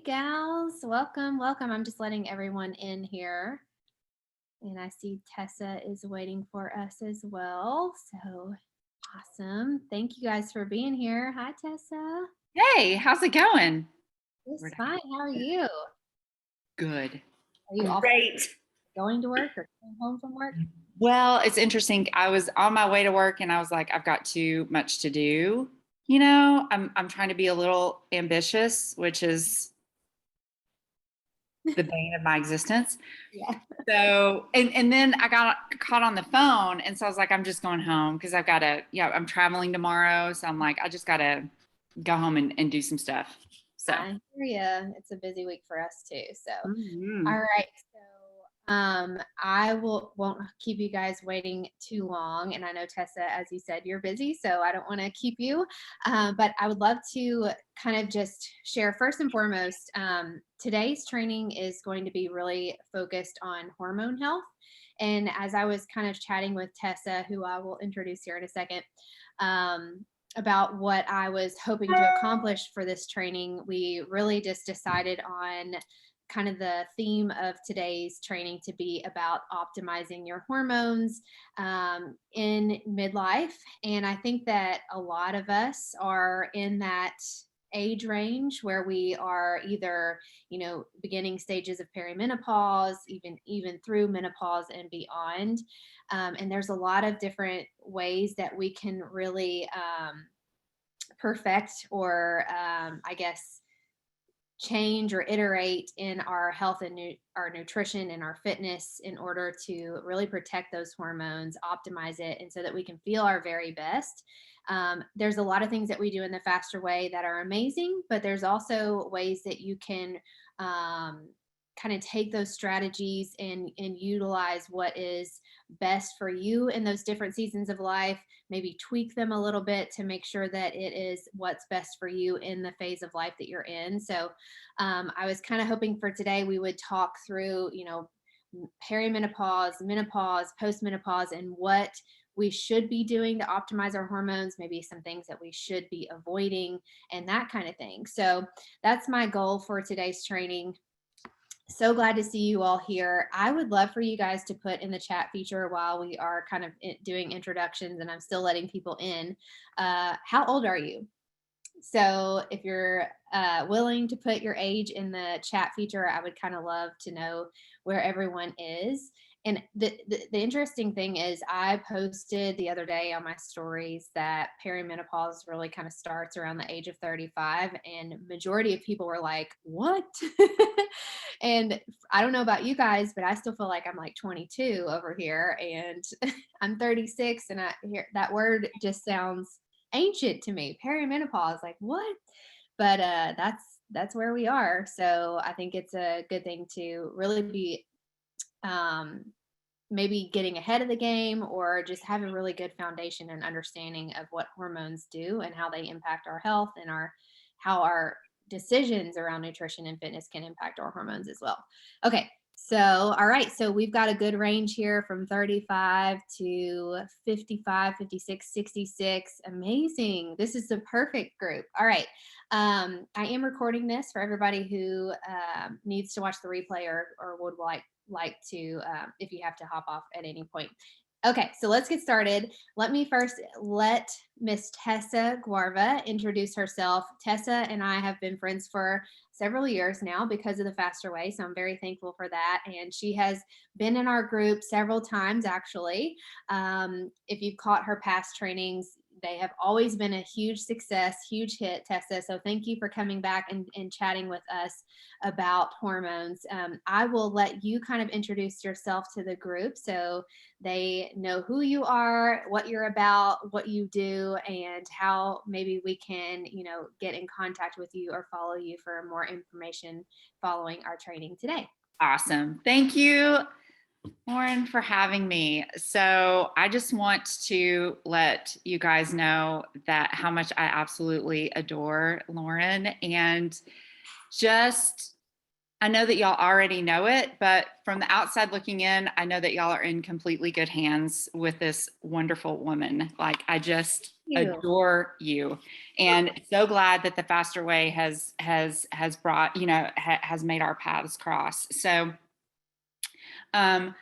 gals, welcome, welcome. I'm just letting everyone in here. And I see Tessa is waiting for us as well. So awesome. Thank you guys for being here. Hi, Tessa. Hey, how's it going? It's fine. How are you? Good. Are you off Great. going to work or coming home from work? Well, it's interesting. I was on my way to work and I was like, I've got too much to do. I'm trying to be a little ambitious, which is the bane of my existence. Yeah. So, and then I got caught on the phone. And so I was like, I'm just going home because I'm traveling tomorrow. So I'm like, I just got to go home and do some stuff. So, I hear you. It's a busy week for us too. So, all mhm. right. I won't keep you guys waiting too long. And I know Tessa, as you said, you're busy, so I don't want to keep you. But I would love to kind of just share first and foremost. Today's training is going to be really focused on hormone health. And as I was kind of chatting with Tessa, who I will introduce here in a second, about what I was hoping to accomplish for this training, we really just decided on kind of the theme of today's training to be about optimizing your hormones in midlife. And I think that a lot of us are in that age range where we are either beginning stages of perimenopause, even through menopause and beyond. And there's a lot of different ways that we can really perfect or I guess change or iterate in our health and our nutrition and our fitness in order to really protect those hormones, optimize it, and so that we can feel our very best. There's a lot of things that we do in the faster way that are amazing, but there's also ways that you can kind of take those strategies and utilize what is best for you in those different seasons of life, maybe tweak them a little bit to make sure that it is what's best for you in the phase of life that you're in. So I was kind of hoping for today we would talk through, perimenopause, menopause, postmenopause, and what we should be doing to optimize our hormones, maybe some things that we should be avoiding, and that kind of thing. So that's my goal for today's training. So glad to see you all here. I would love for you guys to put in the chat feature while we are kind of doing introductions and I'm still letting people in. How old are you? So if you're willing to put your age in the chat feature, I would kind of love to know where everyone is. And the interesting thing is I posted the other day on my stories that perimenopause really kind of starts around the age of 35 and majority of people were like, what? And I don't know about you guys, but I still feel like I'm like 22 over here and I'm 36 and I hear that word just sounds ancient to me. Perimenopause, like what? But that's where we are. So I think it's a good thing to really be maybe getting ahead of the game or just have a really good foundation and understanding of what hormones do and how they impact our health and how our decisions around nutrition and fitness can impact our hormones as well. Okay, so all right, so we've got a good range here from 35 to 55, 56, 66. Amazing. This is the perfect group. All right. I am recording this for everybody who needs to watch the replay or would like to if you have to hop off at any point. Okay, so let's get started. Let me first let Miss Tessa Guevara introduce herself. Tessa and I have been friends for several years now because of the Faster Way, so I'm very thankful for that. And she has been in our group several times, actually. If you've caught her past trainings, they have always been a huge success, huge hit, Tessa. So thank you for coming back and chatting with us about hormones. I will let you kind of introduce yourself to the group so they know who you are, what you're about, what you do, and how maybe we can, get in contact with you or follow you for more information following our training today. Awesome. Thank you, Lauren, for having me. So I just want to let you guys know that how much I absolutely adore Lauren and I know that y'all already know it, but from the outside looking in, I know that y'all are in completely good hands with this wonderful woman. Like I just you. adore you, and so glad that the faster way has brought, has made our paths cross. So um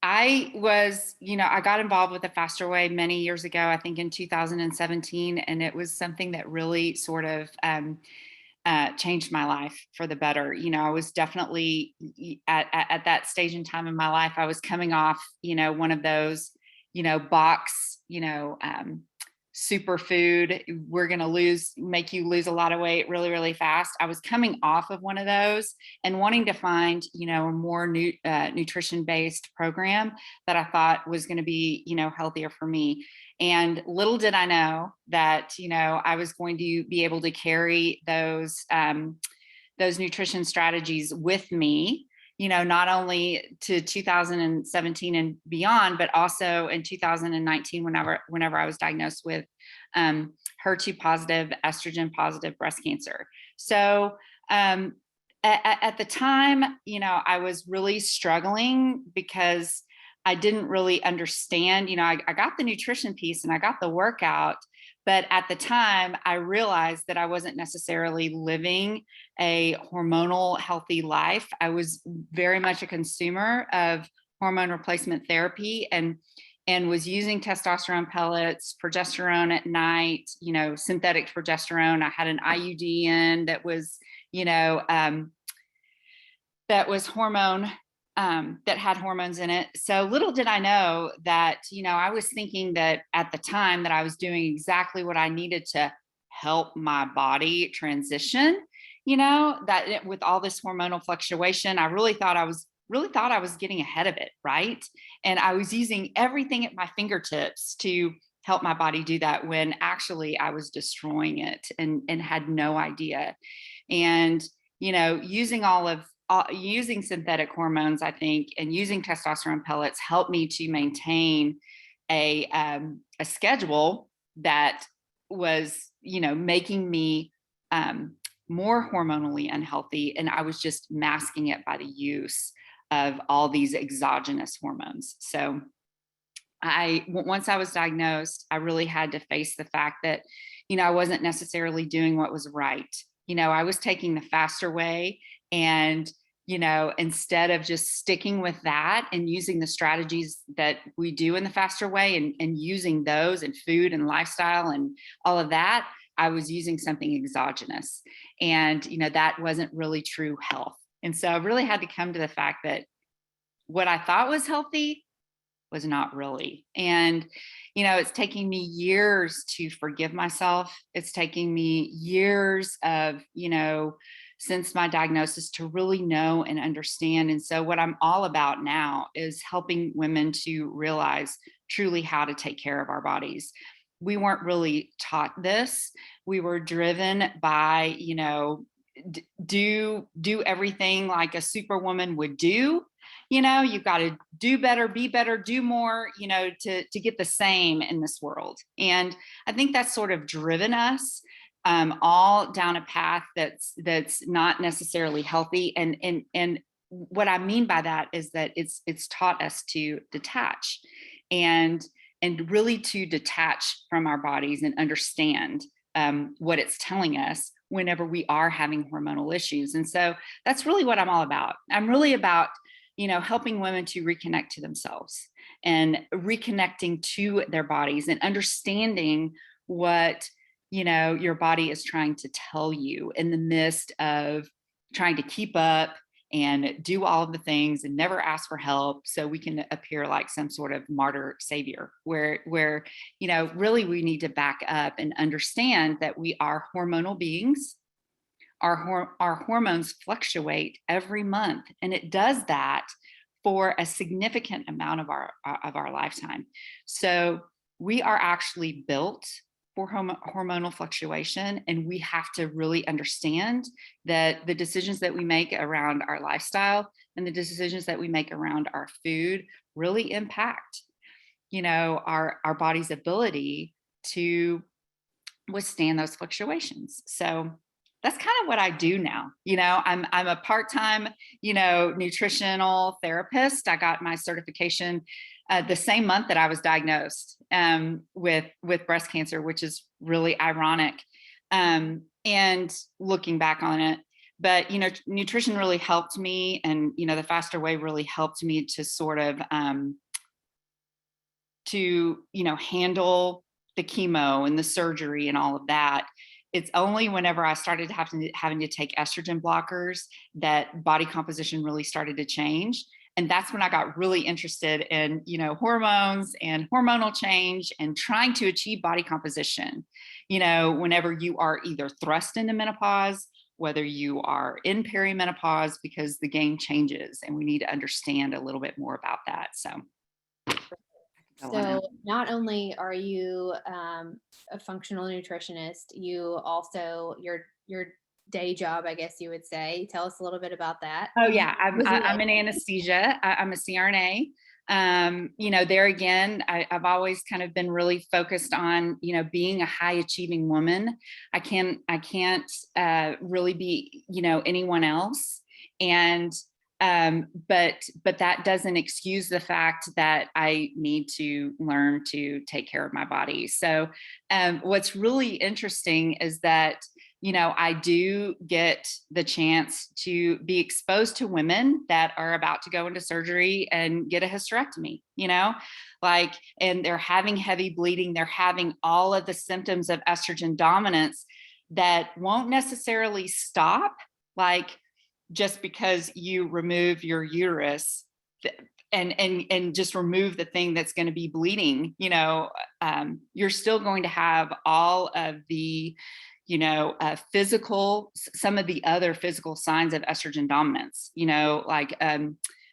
I got involved with the faster way many years ago, I think in 2017, and it was something that really sort of changed my life for the better. I was definitely at that stage in time in my life, I was coming off, one of those, box, superfood, we're going to make you lose a lot of weight really, really fast. I was coming off of one of those and wanting to find, a more nutrition based program that I thought was going to be, healthier for me. And little did I know that, I was going to be able to carry those nutrition strategies with me, not only to 2017 and beyond, but also in 2019, whenever I was diagnosed with HER2 positive, estrogen positive breast cancer. So at the time, I was really struggling because I didn't really understand, I got the nutrition piece and I got the workout, but at the time I realized that I wasn't necessarily living a hormonal healthy life. I was very much a consumer of hormone replacement therapy and was using testosterone pellets, progesterone at night, synthetic progesterone. I had an IUD in that was, that was hormone, that had hormones in it. So little did I know that, I was thinking that at the time that I was doing exactly what I needed to help my body transition, that with all this hormonal fluctuation, I really thought I was getting ahead of it. Right. And I was using everything at my fingertips to help my body do that when actually I was destroying it and had no idea. And, using synthetic hormones, I think, and using testosterone pellets helped me to maintain a schedule that was, making me more hormonally unhealthy. And I was just masking it by the use of all these exogenous hormones. So once I was diagnosed, I really had to face the fact that, I wasn't necessarily doing what was right. I was taking the faster way, and instead of just sticking with that and using the strategies that we do in the faster way and using those in food and lifestyle and all of that, I was using something exogenous. And, that wasn't really true health. And so I really had to come to the fact that what I thought was healthy was not really. And, it's taking me years to forgive myself. It's taking me years of, since my diagnosis to really know and understand. And so what I'm all about now is helping women to realize truly how to take care of our bodies. We weren't really taught this. We were driven by, do everything like a superwoman would do. You've got to do better, be better, do more, to get the same in this world. And I think that's sort of driven us all down a path that's not necessarily healthy. And what I mean by that is that it's taught us to detach and really to detach from our bodies and understand what it's telling us whenever we are having hormonal issues. And so that's really what I'm all about. I'm really about, helping women to reconnect to themselves and reconnecting to their bodies and understanding what, your body is trying to tell you in the midst of trying to keep up and do all of the things and never ask for help so we can appear like some sort of martyr savior where really we need to back up and understand that we are hormonal beings. Our hormones fluctuate every month, and it does that for a significant amount of our lifetime. So we are actually built for hormonal fluctuation, and we have to really understand that the decisions that we make around our lifestyle and the decisions that we make around our food really impact, our body's ability to withstand those fluctuations. So that's kind of what I do now. I'm a part-time, nutritional therapist. I got my certification the same month that I was diagnosed. with breast cancer, which is really ironic. And looking back on it, but, nutrition really helped me, and, the faster way really helped me to sort of, handle the chemo and the surgery and all of that. It's only whenever I started having to take estrogen blockers that body composition really started to change. And that's when I got really interested in, hormones and hormonal change and trying to achieve body composition. Whenever you are either thrust into menopause, whether you are in perimenopause, because the game changes and we need to understand a little bit more about that. So not only are you a functional nutritionist, you also, your day job, I guess you would say. Tell us a little bit about that. Oh yeah, I'm in anesthesia. I'm a CRNA. There again, I've always kind of been really focused on, being a high achieving woman. I can't really be, anyone else. And but that doesn't excuse the fact that I need to learn to take care of my body. So what's really interesting is that, I do get the chance to be exposed to women that are about to go into surgery and get a hysterectomy, and they're having heavy bleeding. They're having all of the symptoms of estrogen dominance that won't necessarily stop, just because you remove your uterus and just remove the thing that's going to be bleeding, you're still going to have all of the, some of the other physical signs of estrogen dominance,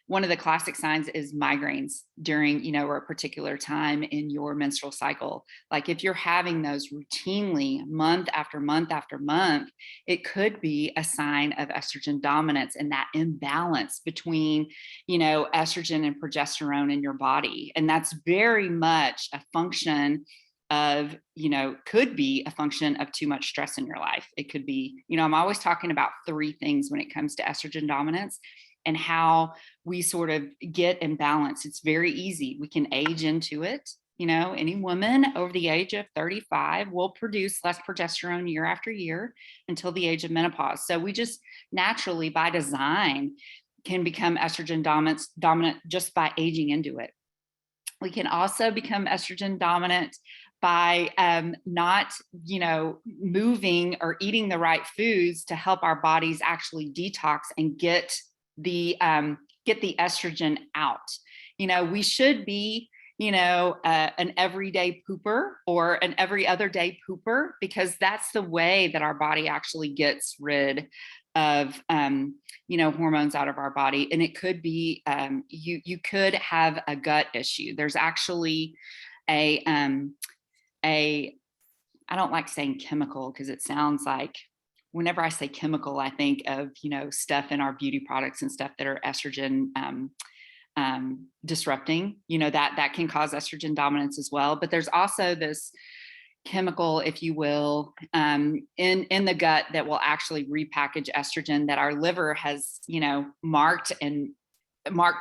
one of the classic signs is migraines during, or a particular time in your menstrual cycle. Like if you're having those routinely month after month after month, it could be a sign of estrogen dominance and that imbalance between, estrogen and progesterone in your body. And that's very much a function of, could be a function of too much stress in your life. It could be, I'm always talking about 3 things when it comes to estrogen dominance and how we sort of get imbalanced. It's very easy. We can age into it. Any woman over the age of 35 will produce less progesterone year after year until the age of menopause. So we just naturally, by design, can become estrogen dominant just by aging into it. We can also become estrogen dominant by not, moving or eating the right foods to help our bodies actually detox and get the estrogen out. We should be, an everyday pooper or an every other day pooper, because that's the way that our body actually gets rid of, hormones out of our body. And it could be, you could have a gut issue. There's actually I don't like saying chemical because it sounds like, whenever I say chemical, I think of, stuff in our beauty products and stuff that are estrogen disrupting, that can cause estrogen dominance as well. But there's also this chemical, if you will, in the gut that will actually repackage estrogen that our liver has, marked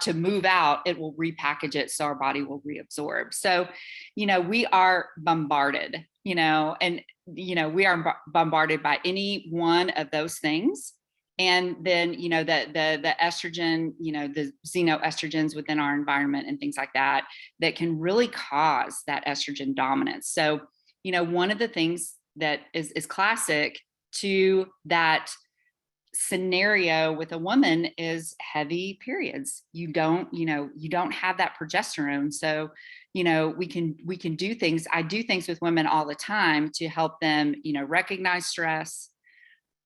to move out. It will repackage it so our body will reabsorb. So, we are bombarded, and, we are bombarded by any one of those things. And then, the estrogen, the xenoestrogens within our environment and things like that can really cause that estrogen dominance. So, one of the things that is classic to that scenario with a woman is heavy periods. You don't have that progesterone. So, we can do things. I do things with women all the time to help them, recognize stress,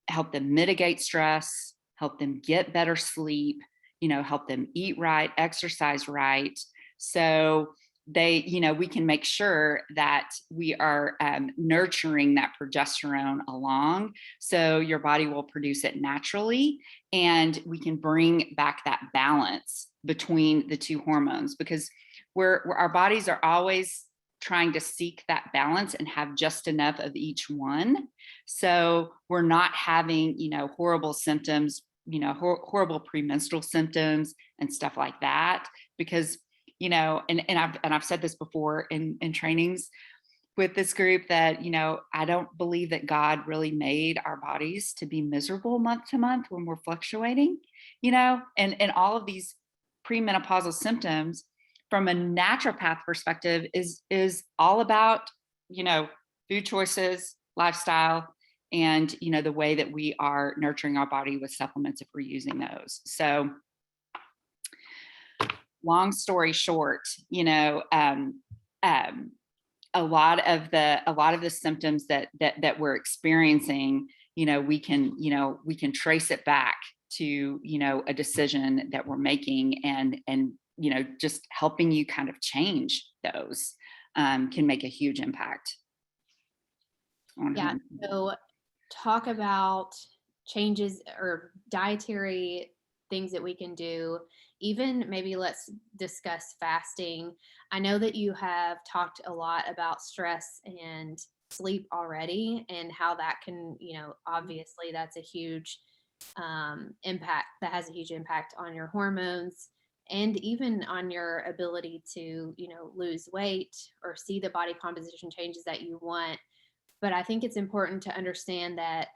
help them mitigate stress, help them get better sleep, help them eat right, exercise right. So we can make sure that we are nurturing that progesterone along, so your body will produce it naturally, and we can bring back that balance between the 2 hormones, because our bodies are always trying to seek that balance and have just enough of each one. So we're not having, horrible symptoms, horrible premenstrual symptoms and stuff like that, because you know, and I've said this before in trainings with this group, that, you know, I don't believe that God really made our bodies to be miserable month to month when we're fluctuating, you know, and all of these premenopausal symptoms from a naturopath perspective is all about, you know, food choices, lifestyle, and, you know, the way that we are nurturing our body with supplements if we're using those. So long story short, you know, a lot of the symptoms that we're experiencing, you know, we can trace it back to, you know, a decision that we're making, and you know, just helping you kind of change those can make a huge impact on Yeah. hormones. So talk about changes or dietary things that we can do. Even maybe let's discuss fasting. I know that you have talked a lot about stress and sleep already, and how that can, you know, obviously that's a huge impact, that has a huge impact on your hormones and even on your ability to, you know, lose weight or see the body composition changes that you want. But I think it's important to understand that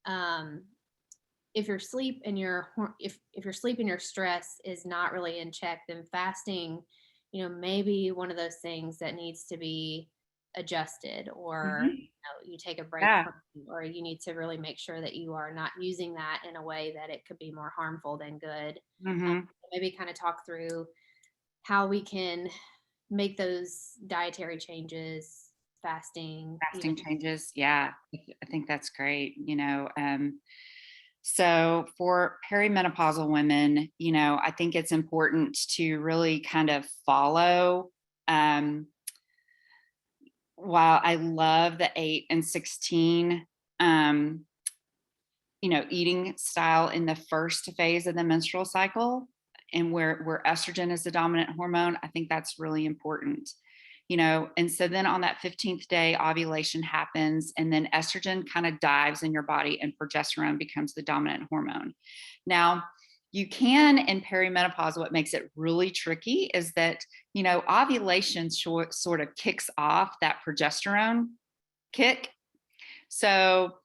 um, if your sleep and if your sleep and your stress is not really in check, then fasting, you know, maybe one of those things that needs to be adjusted, or Mhm. you know, you take a break Yeah. from, or you need to really make sure that you are not using that in a way that it could be more harmful than good. Um, Hmm. maybe kind of talk through how we can make those dietary changes, fasting, even. Fasting changes. Yeah, I think that's great. You know, so for perimenopausal women, you know, I think it's important to really kind of follow. Um, while I love the 8 and 16, um, you know, eating style in the first phase of the menstrual cycle, and where estrogen is the dominant hormone, I think that's really important. You know, and so then on that 15th day, ovulation happens, and then estrogen kind of dives in your body, and progesterone becomes the dominant hormone. Now, you can in perimenopause, what makes it really tricky is that, you know, ovulation sort of kicks off that progesterone kick. So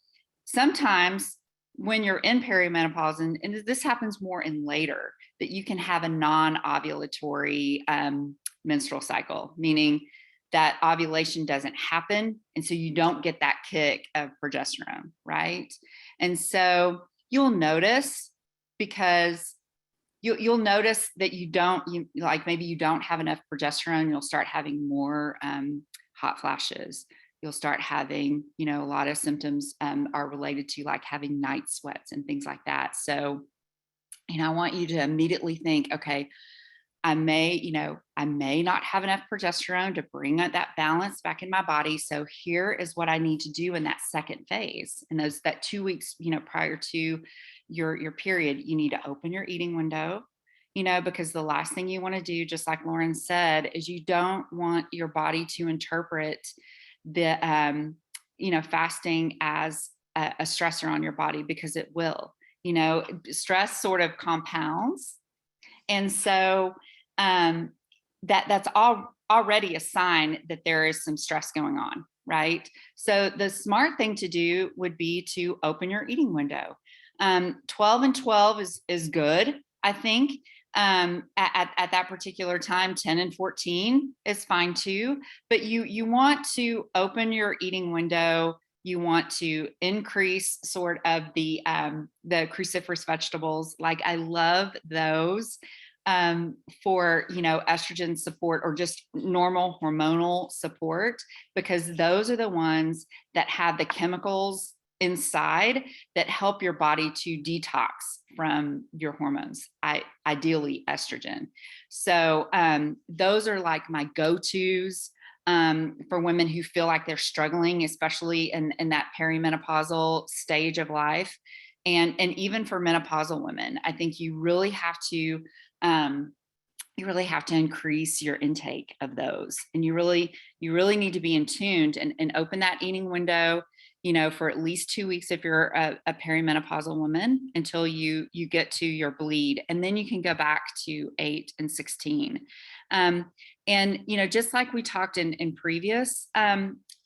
sometimes when you're in perimenopause, and this happens more in later, that you can have a non-ovulatory menstrual cycle, meaning that ovulation doesn't happen. And so you don't get that kick of progesterone, right? And so you'll notice, because you'll notice that you like, maybe you don't have enough progesterone. You'll start having more hot flashes. You'll start having, you know, a lot of symptoms are related to like having night sweats and things like that. So, you know, I want you to immediately think, okay, I may not have enough progesterone to bring that balance back in my body. So here is what I need to do in that second phase. And that 2 weeks, you know, prior to your period, you need to open your eating window, you know, because the last thing you want to do, just like Lauren said, is you don't want your body to interpret the, you know, fasting as a stressor on your body, because it will, you know, stress sort of compounds. And so that's already a sign that there is some stress going on, right? So the smart thing to do would be to open your eating window. 12 and 12 is good, I think. At that particular time, 10 and 14 is fine too. But you want to open your eating window. You want to increase sort of the cruciferous vegetables. Like, I love those for, you know, estrogen support or just normal hormonal support, because those are the ones that have the chemicals inside that help your body to detox from your hormones, ideally estrogen. So those are like my go-tos for women who feel like they're struggling, especially in that perimenopausal stage of life. And even for menopausal women, I think you really have to increase your intake of those, and you really need to be in tuned and open that eating window. for at least 2 weeks if you're a perimenopausal woman, until you get to your bleed, and then you can go back to 8 and 16. And just like we talked in previous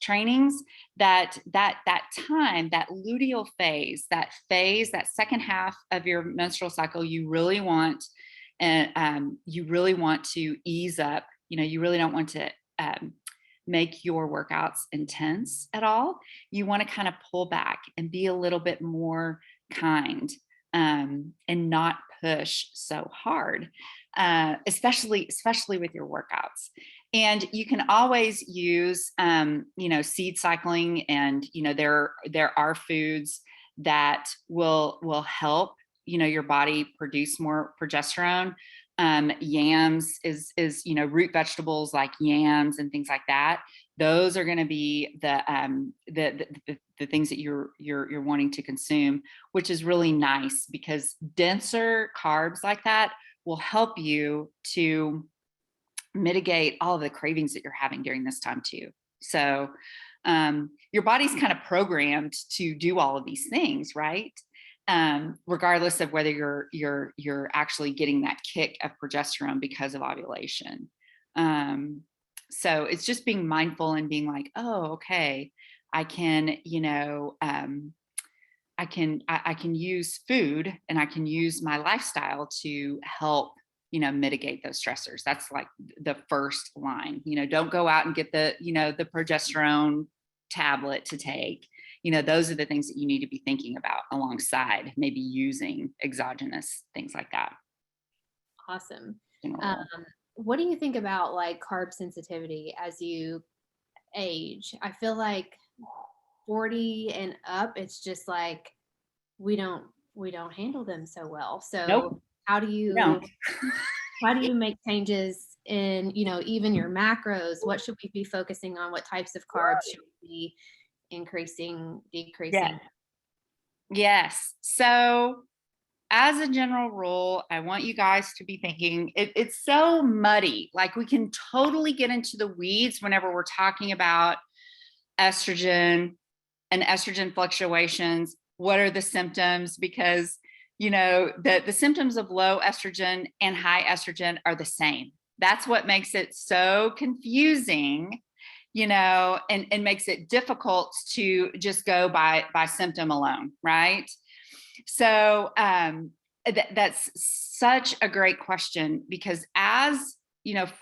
trainings, that time, that luteal phase, that second half of your menstrual cycle, you really want, and you really want to ease up. You really don't want to make your workouts intense at all. You want to kind of pull back and be a little bit more kind, and not push so hard, especially with your workouts. And you can always use, seed cycling, and there are foods that will help your body produce more progesterone. Yams is root vegetables like yams and things like that. Those are going to be the things that you're wanting to consume, which is really nice, because denser carbs like that will help you to mitigate all of the cravings that you're having during this time too. So your body's kind of programmed to do all of these things, right? Regardless of whether you're actually getting that kick of progesterone because of ovulation. So it's just being mindful and being like, oh, okay, I can, I can use food, and I can use my lifestyle to help, mitigate those stressors. That's like the first line. Don't go out and get the progesterone tablet to take. Those are the things that you need to be thinking about alongside maybe using exogenous things like that. Awesome. What do you think about like carb sensitivity as you age? I feel like 40 and up, it's just like we don't handle them so well. So Nope. how do you make changes in, even your macros? What should we be focusing on? What types of carbs should we be increasing, decreasing? Yes. So as a general rule, I want you guys to be thinking, it's so muddy. Like, we can totally get into the weeds whenever we're talking about estrogen and estrogen fluctuations. What are the symptoms? Because, the symptoms of low estrogen and high estrogen are the same. That's what makes it so confusing, and makes it difficult to just go by symptom alone, right? So that's such a great question, because as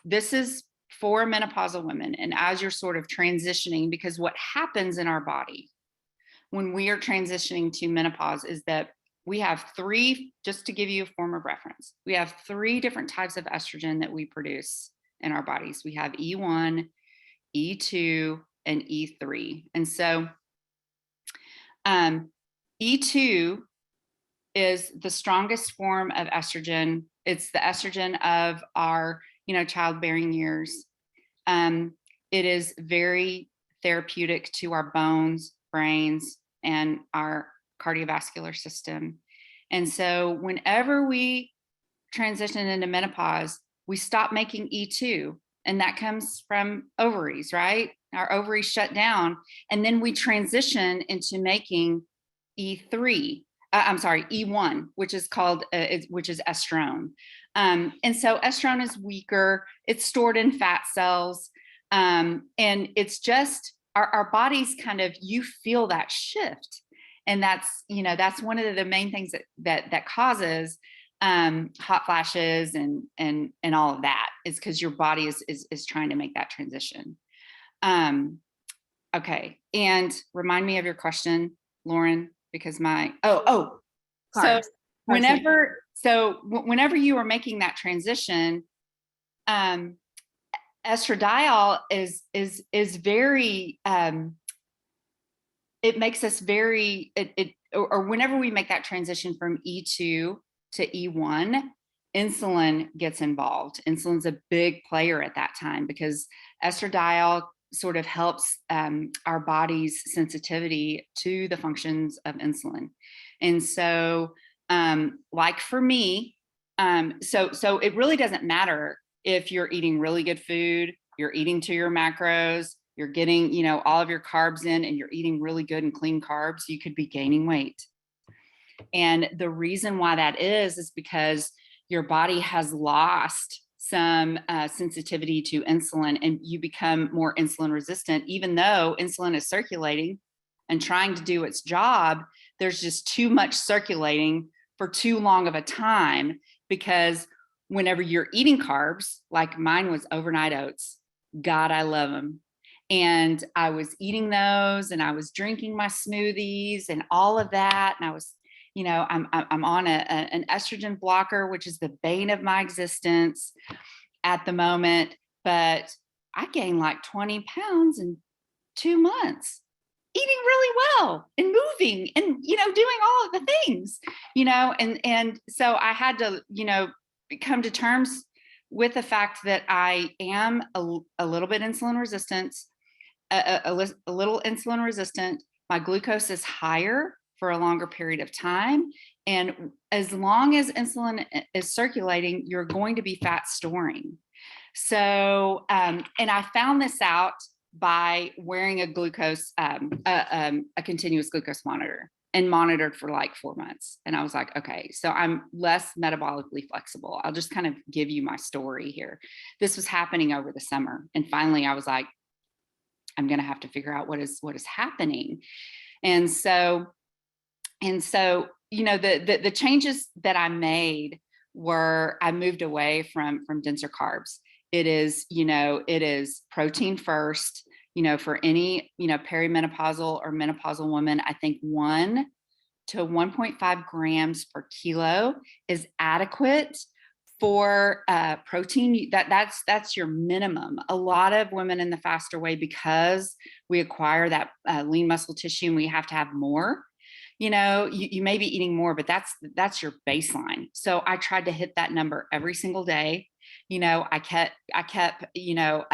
this is for menopausal women, and as you're sort of transitioning, because what happens in our body when we are transitioning to menopause is that we have three, just to give you a form of reference, we have 3 different types of estrogen that we produce in our bodies. We have E1, E2, and E3. And so E2 is the strongest form of estrogen. It's the estrogen of our, childbearing years. It is very therapeutic to our bones, brains, and our cardiovascular system. And so whenever we transition into menopause, we stop making E2, and that comes from ovaries, right? Our ovaries shut down, and then we transition into making E3. E1, which is called, which is estrone. And so estrone is weaker. It's stored in fat cells. And it's just our bodies kind of, you feel that shift. And that's one of the main things that causes hot flashes and all of that, is because your body is trying to make that transition. Okay. And remind me of your question, Lauren, because so whenever you are making that transition, estradiol is very, it makes us very, or whenever we make that transition from E2 to E1, insulin gets involved. Insulin's a big player at that time, because estradiol sort of helps our body's sensitivity to the functions of insulin. And so, like for me, so it really doesn't matter if you're eating really good food, you're eating to your macros, you're getting, you know, all of your carbs in and you're eating really good and clean carbs, you could be gaining weight. And the reason why that is because your body has lost some sensitivity to insulin, and you become more insulin resistant. Even though insulin is circulating and trying to do its job, there's just too much circulating for too long of a time, because whenever you're eating carbs, like mine was overnight oats, God, I love them. And I was eating those and I was drinking my smoothies and all of that. And I was, you know, I'm on an estrogen blocker, which is the bane of my existence at the moment. But I gained like 20 pounds in 2 months, eating really well and moving and, you know, doing all of the things, you know, and so I had to, you know, come to terms with the fact that I am a little bit insulin resistant, a little insulin resistant. My glucose is higher for a longer period of time. And as long as insulin is circulating, you're going to be fat storing. So, and I found this out by wearing a glucose, a continuous glucose monitor, and monitored for like 4 months. And I was like, okay, so I'm less metabolically flexible. I'll just kind of give you my story here. This was happening over the summer. And finally I was like, I'm going to have to figure out what is happening. And so, you know, the changes that I made were, I moved away from denser carbs. It is, you know, it is protein first, you know, for any, you know, perimenopausal or menopausal woman. I think 1 to 1.5 grams per kilo is adequate for protein. That's your minimum. A lot of women in the faster way, because we acquire that lean muscle tissue and we have to have more, you know, you may be eating more, but that's your baseline. So I tried to hit that number every single day. You know, I kept, you know,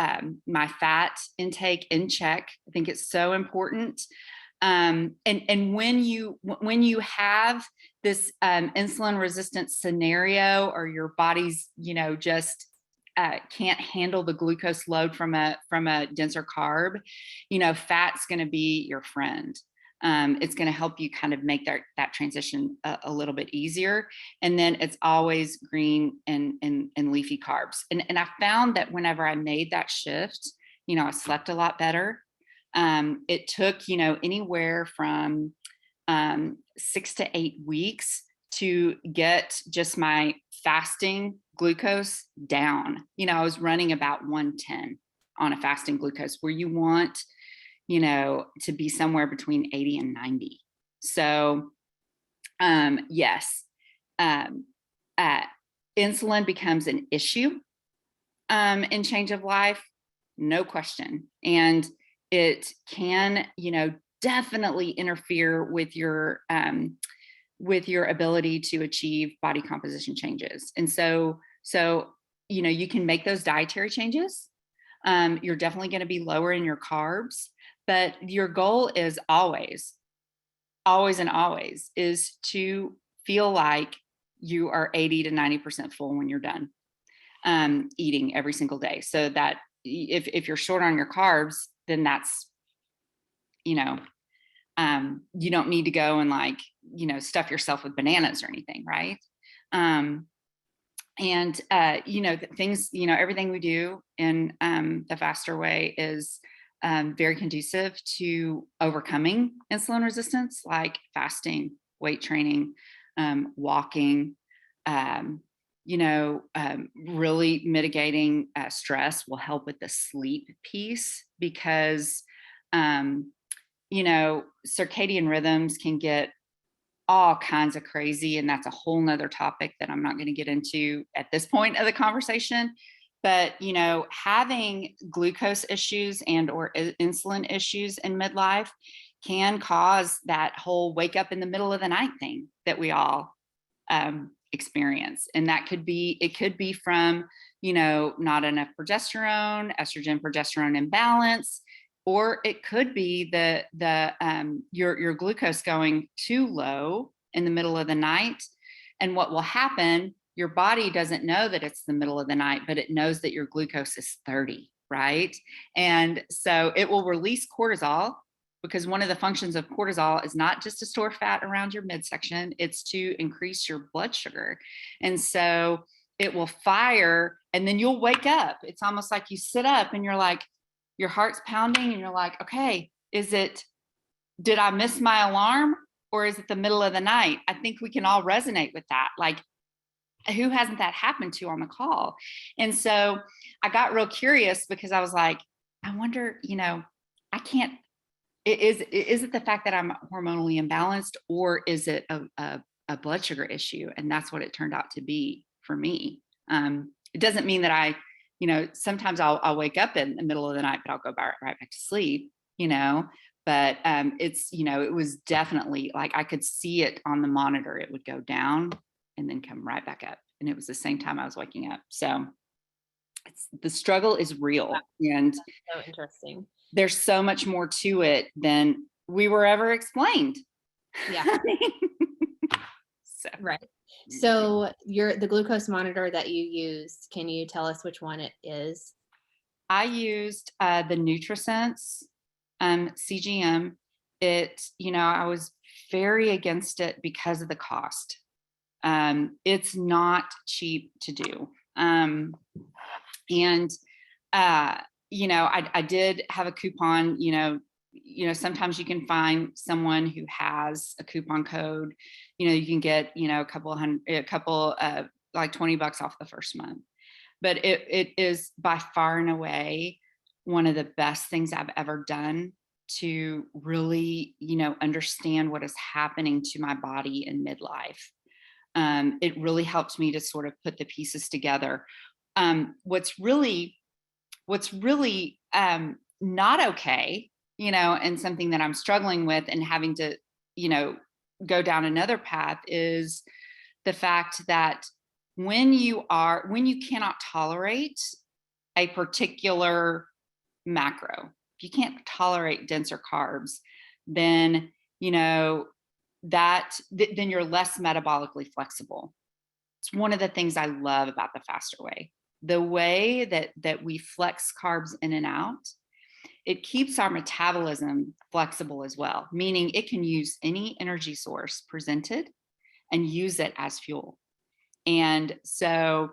my fat intake in check. I think it's so important. And when you have this insulin resistant scenario, or your body's, you know, just can't handle the glucose load from a denser carb, you know, fat's going to be your friend. It's going to help you kind of make that transition a little bit easier. And then it's always green and leafy carbs. And I found that whenever I made that shift, you know, I slept a lot better. It took, you know, anywhere from 6 to 8 weeks to get just my fasting glucose down. You know, I was running about 110 on a fasting glucose, where you want, you know, to be somewhere between 80 and 90. So, yes, insulin becomes an issue in change of life, no question. And it can, you know, definitely interfere with your ability to achieve body composition changes. And so, you know, you can make those dietary changes. You're definitely going to be lower in your carbs, but your goal is always is to feel like you are 80 to 90% full when you're done eating every single day. So that if you're short on your carbs, then that's, you know, you don't need to go and, like, you know, stuff yourself with bananas or anything, right? You know, things, you know, everything we do in the faster way is very conducive to overcoming insulin resistance, like fasting, weight training, walking, you know, really mitigating stress will help with the sleep piece, because, you know, circadian rhythms can get all kinds of crazy. And that's a whole nother topic that I'm not going to get into at this point of the conversation. But, you know, having glucose issues and or insulin issues in midlife can cause that whole wake up in the middle of the night thing that we all experience. And that could be, it could be from, you know, not enough progesterone, progesterone imbalance, or it could be your glucose going too low in the middle of the night. And what will happen, your body doesn't know that it's the middle of the night, but it knows that your glucose is 30. right? And so it will release cortisol, because one of the functions of cortisol is not just to store fat around your midsection, it's to increase your blood sugar. And so it will fire, and then you'll wake up. It's almost like you sit up and you're like, your heart's pounding and you're like, okay, did I miss my alarm, or is it the middle of the night? I think we can all resonate with that. Like, who hasn't that happened to on the call? And so I got real curious, because I was like, I wonder, I can't, is it the fact that I'm hormonally imbalanced, or is it a blood sugar issue? And that's what it turned out to be for me. It doesn't mean that sometimes I'll wake up in the middle of the night, but I'll go right back to sleep, but it was definitely like, I could see it on the monitor. It would go down and then come right back up. And it was the same time I was waking up. So the struggle is real. And so interesting. There's so much more to it than we were ever explained. Yeah. Right. So the glucose monitor that you used, can you tell us which one it is? I used the NutriSense CGM. I was very against it because of the cost. It's not cheap to do. I did have a coupon. Sometimes you can find someone who has a coupon code. You can get like $20 off the first month. But it is by far and away one of the best things I've ever done to really understand what is happening to my body in midlife. It really helped me to sort of put the pieces together. What's really not okay, and something that I'm struggling with and having to, go down another path, is the fact that when you cannot tolerate a particular macro, if you can't tolerate denser carbs, then, then you're less metabolically flexible. It's one of the things I love about the faster way. The way that we flex carbs in and out, it keeps our metabolism flexible as well, meaning it can use any energy source presented and use it as fuel. And so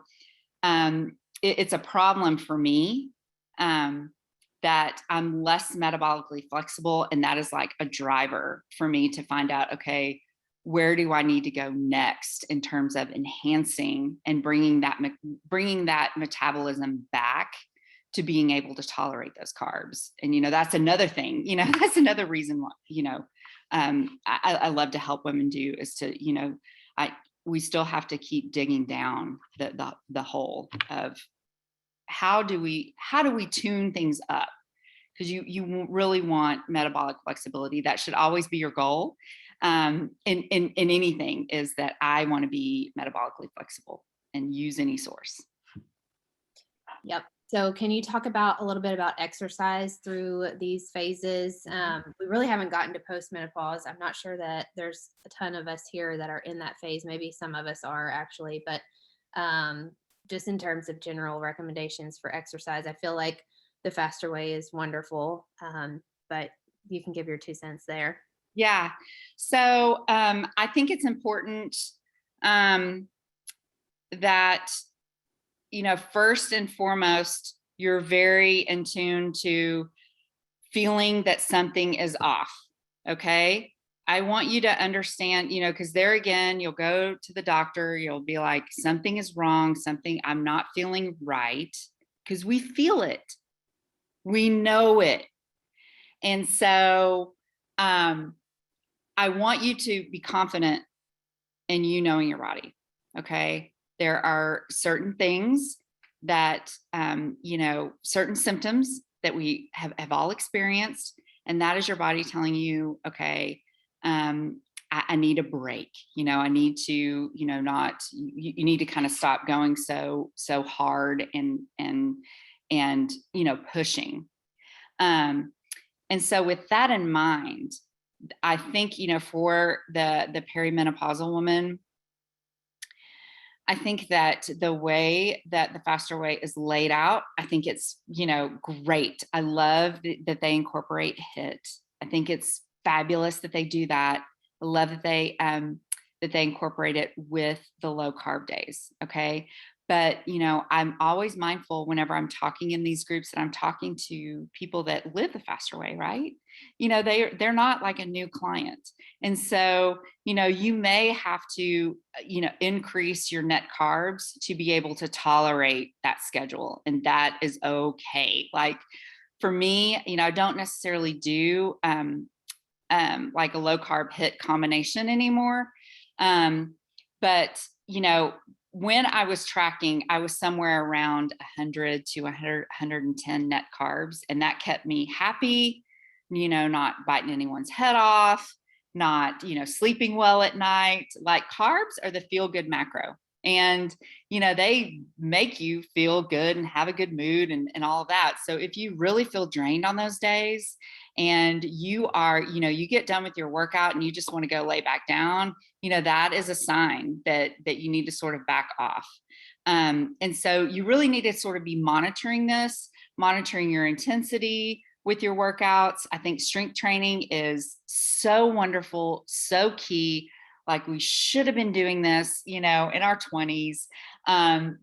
it's a problem for me that I'm less metabolically flexible. And that is like a driver for me to find out, okay, where do I need to go next in terms of enhancing and bringing that metabolism back to being able to tolerate those carbs. And, that's another thing, that's another reason why, I love to help women do is to, we still have to keep digging down the hole of how do we tune things up? Because you really want metabolic flexibility. That should always be your goal. In anything, is that I want to be metabolically flexible and use any source. Yep. So can you talk a little bit about exercise through these phases? We really haven't gotten to postmenopause. I'm not sure that there's a ton of us here that are in that phase. Maybe some of us are actually, but just in terms of general recommendations for exercise, I feel like the faster way is wonderful. But you can give your 2 cents there. Yeah. So I think it's important that, first and foremost, you're very in tune to feeling that something is off. Okay. I want you to understand, because there again, you'll go to the doctor, you'll be like, something is wrong, I'm not feeling right, because we feel it. We know it. And so I want you to be confident in knowing your body. Okay. There are certain things that, certain symptoms that we have all experienced. And that is your body telling you, okay, I need a break. I need to, you need to kind of stop going so hard and pushing. And so with that in mind, I think, for the perimenopausal woman, I think that the way that the faster way is laid out, I think it's, great. I love that they incorporate HIIT. I think it's fabulous that they do that. I love that they incorporate it with the low carb days. Okay. But, I'm always mindful whenever I'm talking in these groups that I'm talking to people that live the faster way, right? They're not like a new client. And so, you may have to, increase your net carbs to be able to tolerate that schedule. And that is okay. Like for me, I don't necessarily do like a low carb HIIT combination anymore. But, when I was tracking, I was somewhere around 100 to 110 net carbs. And that kept me happy, not biting anyone's head off, not, sleeping well at night. Like carbs are the feel good macro. And, they make you feel good and have a good mood and all of that. So if you really feel drained on those days and you are, you get done with your workout and you just want to go lay back down, that is a sign that you need to sort of back off. And so you really need to sort of be monitoring your intensity with your workouts. I think strength training is so wonderful, so key. Like we should have been doing this, in our 20s,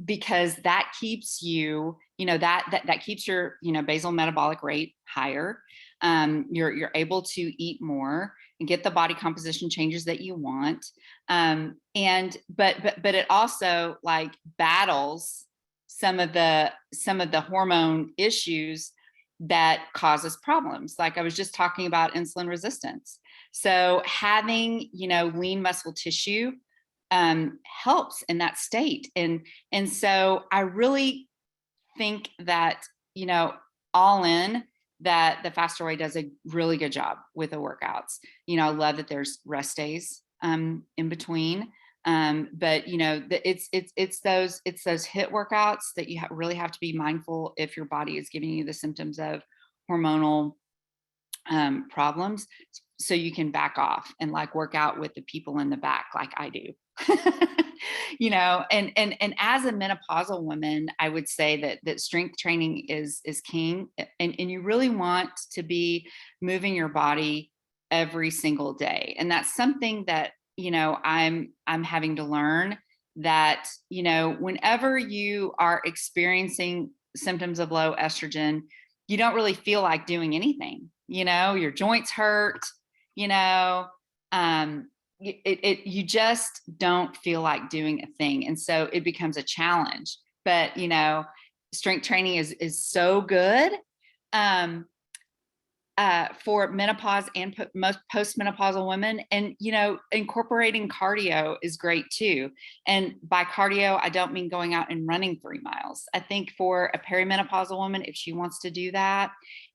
because that keeps you, that keeps your, basal metabolic rate higher. You're able to eat more and get the body composition changes that you want. But it also like battles some of the hormone issues that causes problems. Like I was just talking about insulin resistance. So having, lean muscle tissue helps in that state. And so I really think that, all in, that the faster way does a really good job with the workouts. I love that there's rest days in between. But it's those HIIT workouts that you really have to be mindful if your body is giving you the symptoms of hormonal problems, so you can back off and like work out with the people in the back like I do. And as a menopausal woman, I would say that strength training is king, and you really want to be moving your body every single day. And that's something that, I'm having to learn, that, whenever you are experiencing symptoms of low estrogen, you don't really feel like doing anything. Your joints hurt, you just don't feel like doing a thing. And so it becomes a challenge. But, strength training is so good for menopause and most postmenopausal women. And, incorporating cardio is great too. And by cardio, I don't mean going out and running 3 miles. I think for a perimenopausal woman, if she wants to do that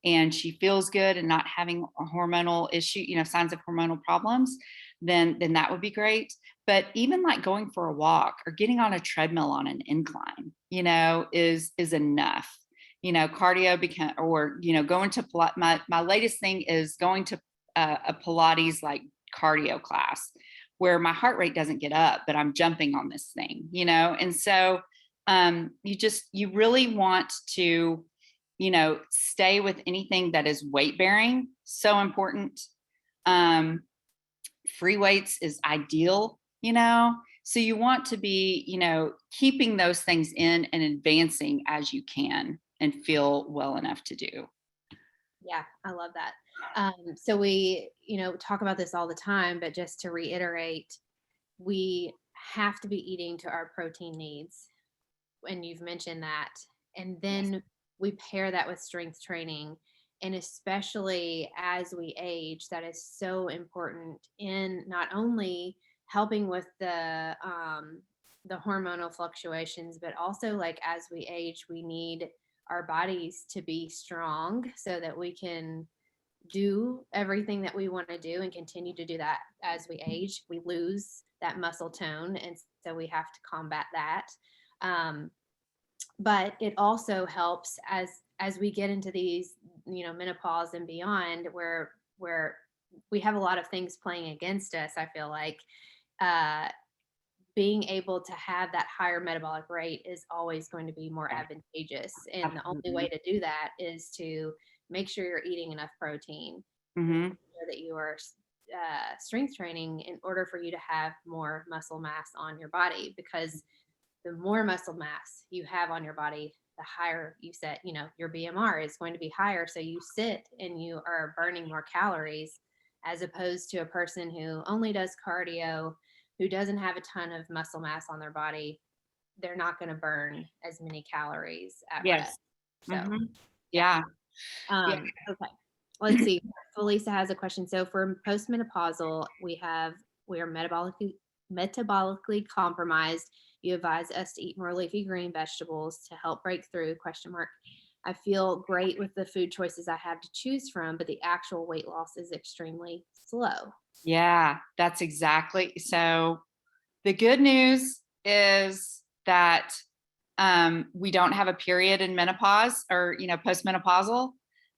and she feels good and not having a hormonal issue, signs of hormonal problems, then that would be great. But even like going for a walk or getting on a treadmill on an incline, is enough. Cardio going to my latest thing is going to a Pilates like cardio class where my heart rate doesn't get up, but I'm jumping on this thing, and so you really want to, stay with anything that is weight bearing. So important. Free weights is ideal, so you want to be, keeping those things in and advancing as you can and feel well enough to do. Yeah, I love that. So we, talk about this all the time, but just to reiterate, we have to be eating to our protein needs. And you've mentioned that. And then we pair that with strength training. And especially as we age, that is so important in not only helping with the hormonal fluctuations, but also like as we age, we need our bodies to be strong so that we can do everything that we want to do and continue to do that. As we age, we lose that muscle tone, and so we have to combat that. But it also helps as we get into these, menopause and beyond, where we have a lot of things playing against us. I feel like being able to have that higher metabolic rate is always going to be more advantageous. And the only way to do that is to make sure you're eating enough protein, Mm-hmm. sure that you are strength training in order for you to have more muscle mass on your body, because the more muscle mass you have on your body, the higher you set, your BMR is going to be higher. So you sit and you are burning more calories, as opposed to a person who only does cardio, who doesn't have a ton of muscle mass on their body. They're not going to burn as many calories at Yes. rest. So, Mm-hmm. Yeah. Yeah. Okay. Let's see. Felisa has a question. So for postmenopausal, we are metabolically compromised. You advise us to eat more leafy green vegetables to help break through, question mark. I feel great with the food choices I have to choose from, but the actual weight loss is extremely slow. Yeah, that's exactly. So the good news is that we don't have a period in menopause or, postmenopausal.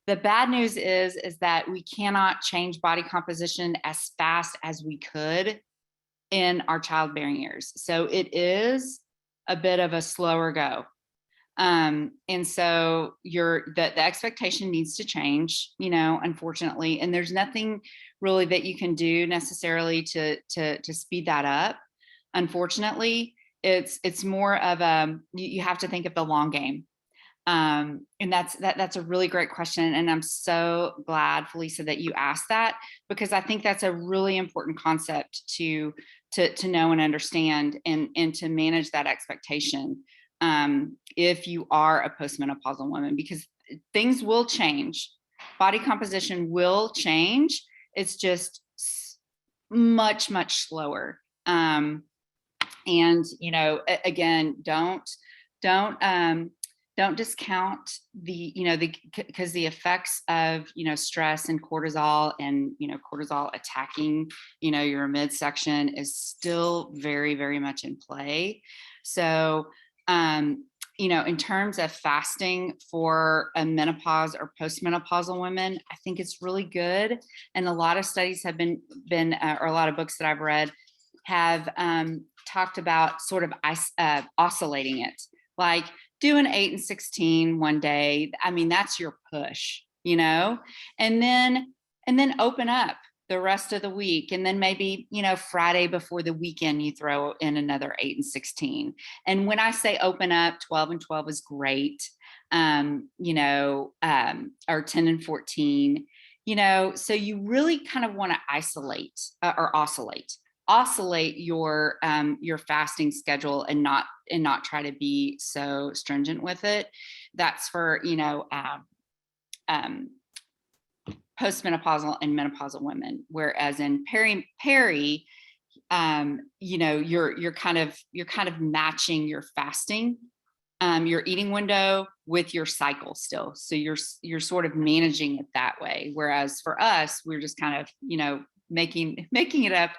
The bad news is that we cannot change body composition as fast as we could in our childbearing years. So it is a bit of a slower go. And so the expectation needs to change, unfortunately, and there's nothing really that you can do necessarily to speed that up. Unfortunately, it's more of you have to think of the long game. And that's a really great question. And I'm so glad, Felisa, that you asked that, because I think that's a really important concept to know and understand, and to manage that expectation. If you are a postmenopausal woman, because things will change, body composition will change. It's just much, much slower. And, again, don't discount because the effects of, stress and cortisol, and, cortisol attacking, your midsection is still very, very much in play. So, in terms of fasting for a menopause or postmenopausal women, I think it's really good. And a lot of studies have been or a lot of books that I've read have talked about sort of oscillating it, like do an 8 and 16 one day. I mean, that's your push, and then open up the rest of the week. And then maybe, Friday before the weekend, you throw in another 8 and 16. And when I say open up, 12 and 12 is great. Or 10 and 14, so you really kind of want to isolate or oscillate your fasting schedule, and not try to be so stringent with it. That's for postmenopausal and menopausal women. Whereas in peri, you're kind of matching your fasting, your eating window with your cycle still. So you're sort of managing it that way. Whereas for us, we're just kind of making it up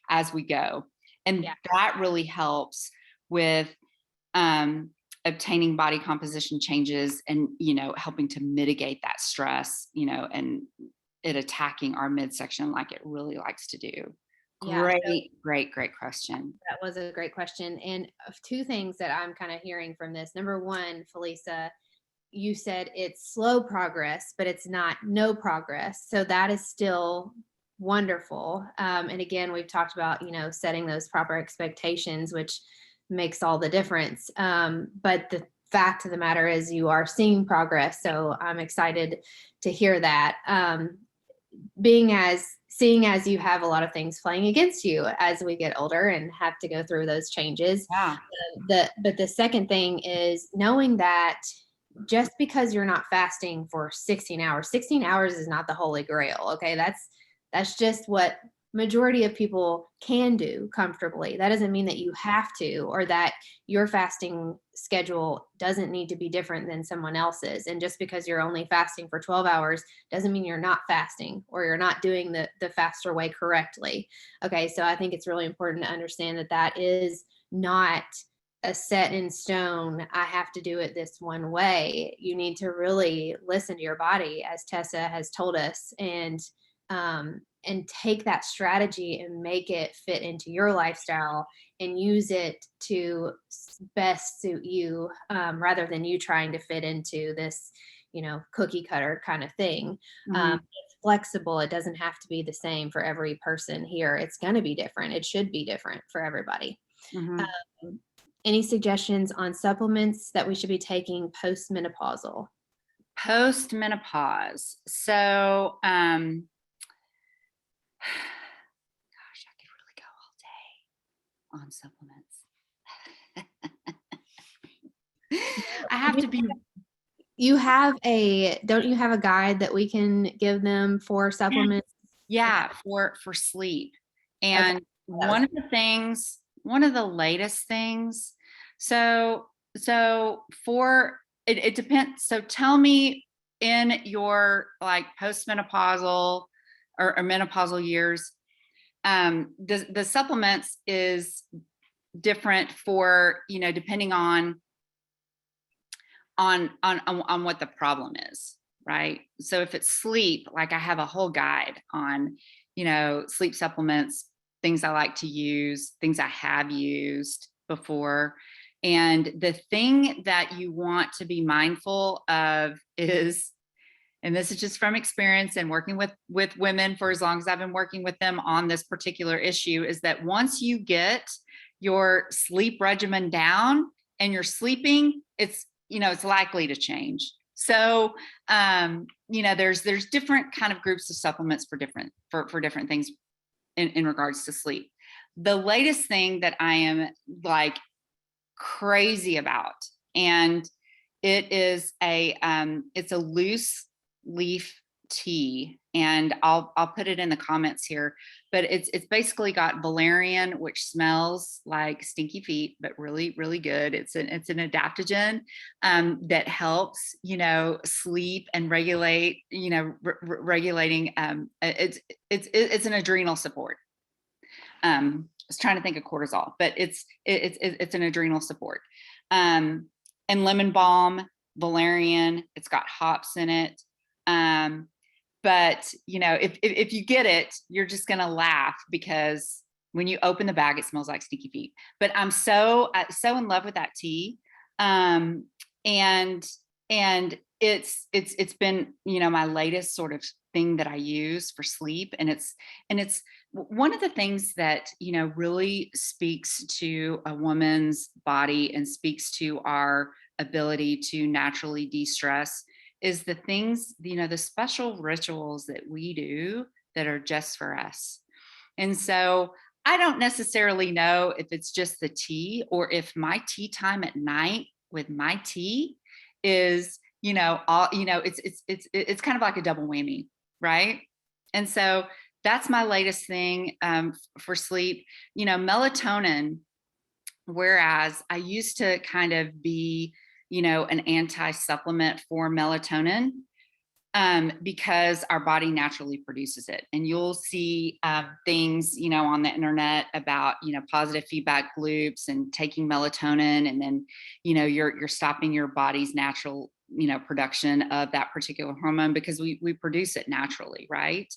as we go. And that really helps with obtaining body composition changes, and helping to mitigate that stress, and it attacking our midsection like it really likes to do. Great question. That was a great question. And two things that I'm kind of hearing from this. Number one, Felisa, you said it's slow progress, but it's not no progress. So that is still wonderful. And again, we've talked about, setting those proper expectations, which makes all the difference. But the fact of the matter is you are seeing progress. So I'm excited to hear that. Seeing as you have a lot of things playing against you as we get older and have to go through those changes. Yeah. But the second thing is knowing that just because you're not fasting for 16 hours is not the holy grail. Okay. That's just what majority of people can do comfortably. That doesn't mean that you have to, or that your fasting schedule doesn't need to be different than someone else's. And just because you're only fasting for 12 hours doesn't mean you're not fasting, or you're not doing the faster way correctly. Okay. So I think it's really important to understand that is not a set in stone. I have to do it this one way. You need to really listen to your body, as Tessa has told us, and and take that strategy and make it fit into your lifestyle and use it to best suit you, rather than you trying to fit into this, cookie cutter kind of thing. Mhm. It's flexible. It doesn't have to be the same for every person here. It's going to be different. It should be different for everybody. Mhm. Um, any suggestions on supplements that we should be taking post-menopausal? Post-menopause. So, gosh, I could really go all day on supplements. I have to be, Don't you have a guide that we can give them for supplements? yeah, for sleep. Okay. And That was one of the latest things, so for it depends. So tell me, in your like postmenopausal or menopausal years, the supplements is different for, depending on what the problem is, right? So if it's sleep, like I have a whole guide on, sleep supplements, things I like to use, things I have used before. And the thing that you want to be mindful of is, and this is just from experience and working with women for as long as I've been working with them on this particular issue, is that once you get your sleep regimen down and you're sleeping, it's likely to change. So there's different kind of groups of supplements for different things in regards to sleep. The latest thing that I am like crazy about, and it's a loose leaf tea, and I'll put it in the comments here, but it's basically got valerian, which smells like stinky feet but really really good. It's an adaptogen that helps sleep and regulate, regulating, it's an adrenal support. I was trying to think of cortisol, but it's an adrenal support. And lemon balm, valerian, it's got hops in it. But if you get it, you're just gonna laugh, because when you open the bag, it smells like stinky feet. But I'm so in love with that tea, and it's been my latest sort of thing that I use for sleep, and it's one of the things that really speaks to a woman's body and speaks to our ability to naturally de-stress is the things, the special rituals that we do that are just for us. And so I don't necessarily know if it's just the tea, or if my tea time at night with my tea is, it's kind of like a double whammy, right? And so that's my latest thing for sleep. Melatonin, whereas I used to kind of be, an anti-supplement for melatonin, because our body naturally produces it. And you'll see things, on the internet about, positive feedback loops and taking melatonin, and then, you're stopping your body's natural, production of that particular hormone, because we produce it naturally, right?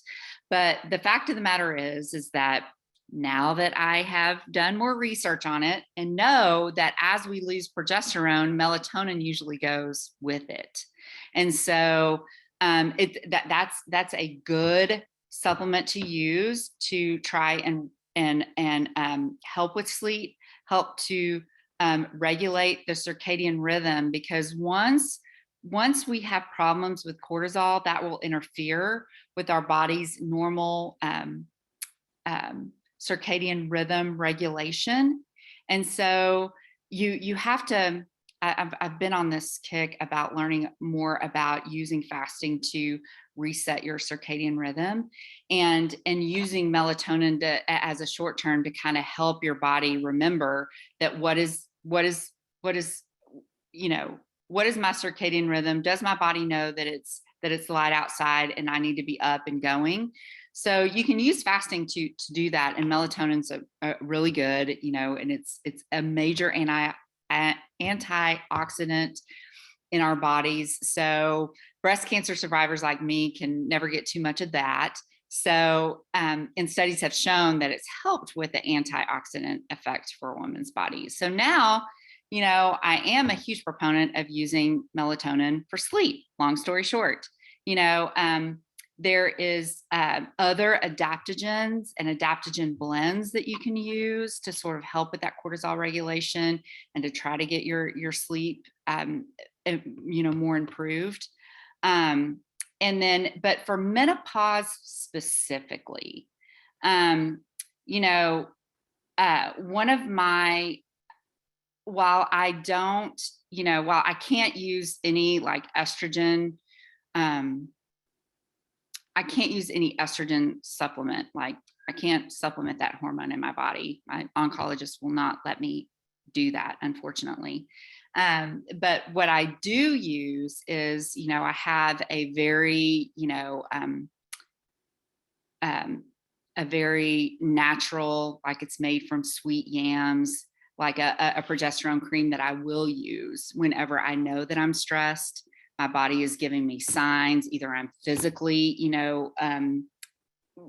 But the fact of the matter is that now that I have done more research on it and know that as we lose progesterone, melatonin usually goes with it. And so that's a good supplement to use to try and help with sleep, help to regulate the circadian rhythm, because once we have problems with cortisol, that will interfere with our body's normal circadian rhythm regulation. And so you have to, I've been on this kick about learning more about using fasting to reset your circadian rhythm, and using melatonin as a short term to kind of help your body remember that what is my circadian rhythm? Does my body know that it's light outside and I need to be up and going? So you can use fasting to do that, and melatonin's a really good, and it's a major antioxidant in our bodies. So breast cancer survivors like me can never get too much of that. So, and studies have shown that it's helped with the antioxidant effect for a woman's body. So now, I am a huge proponent of using melatonin for sleep. Long story short, there is other adaptogens and adaptogen blends that you can use to sort of help with that cortisol regulation and to try to get your sleep, more improved. But for menopause specifically, one of my, while I can't use any like estrogen, I can't use any estrogen supplement. Like I can't supplement that hormone in my body. My oncologist will not let me do that, unfortunately. But what I do use is, I have a very, a very natural, like it's made from sweet yams, like a progesterone cream that I will use whenever I know that I'm stressed. My body is giving me signs, either I'm physically,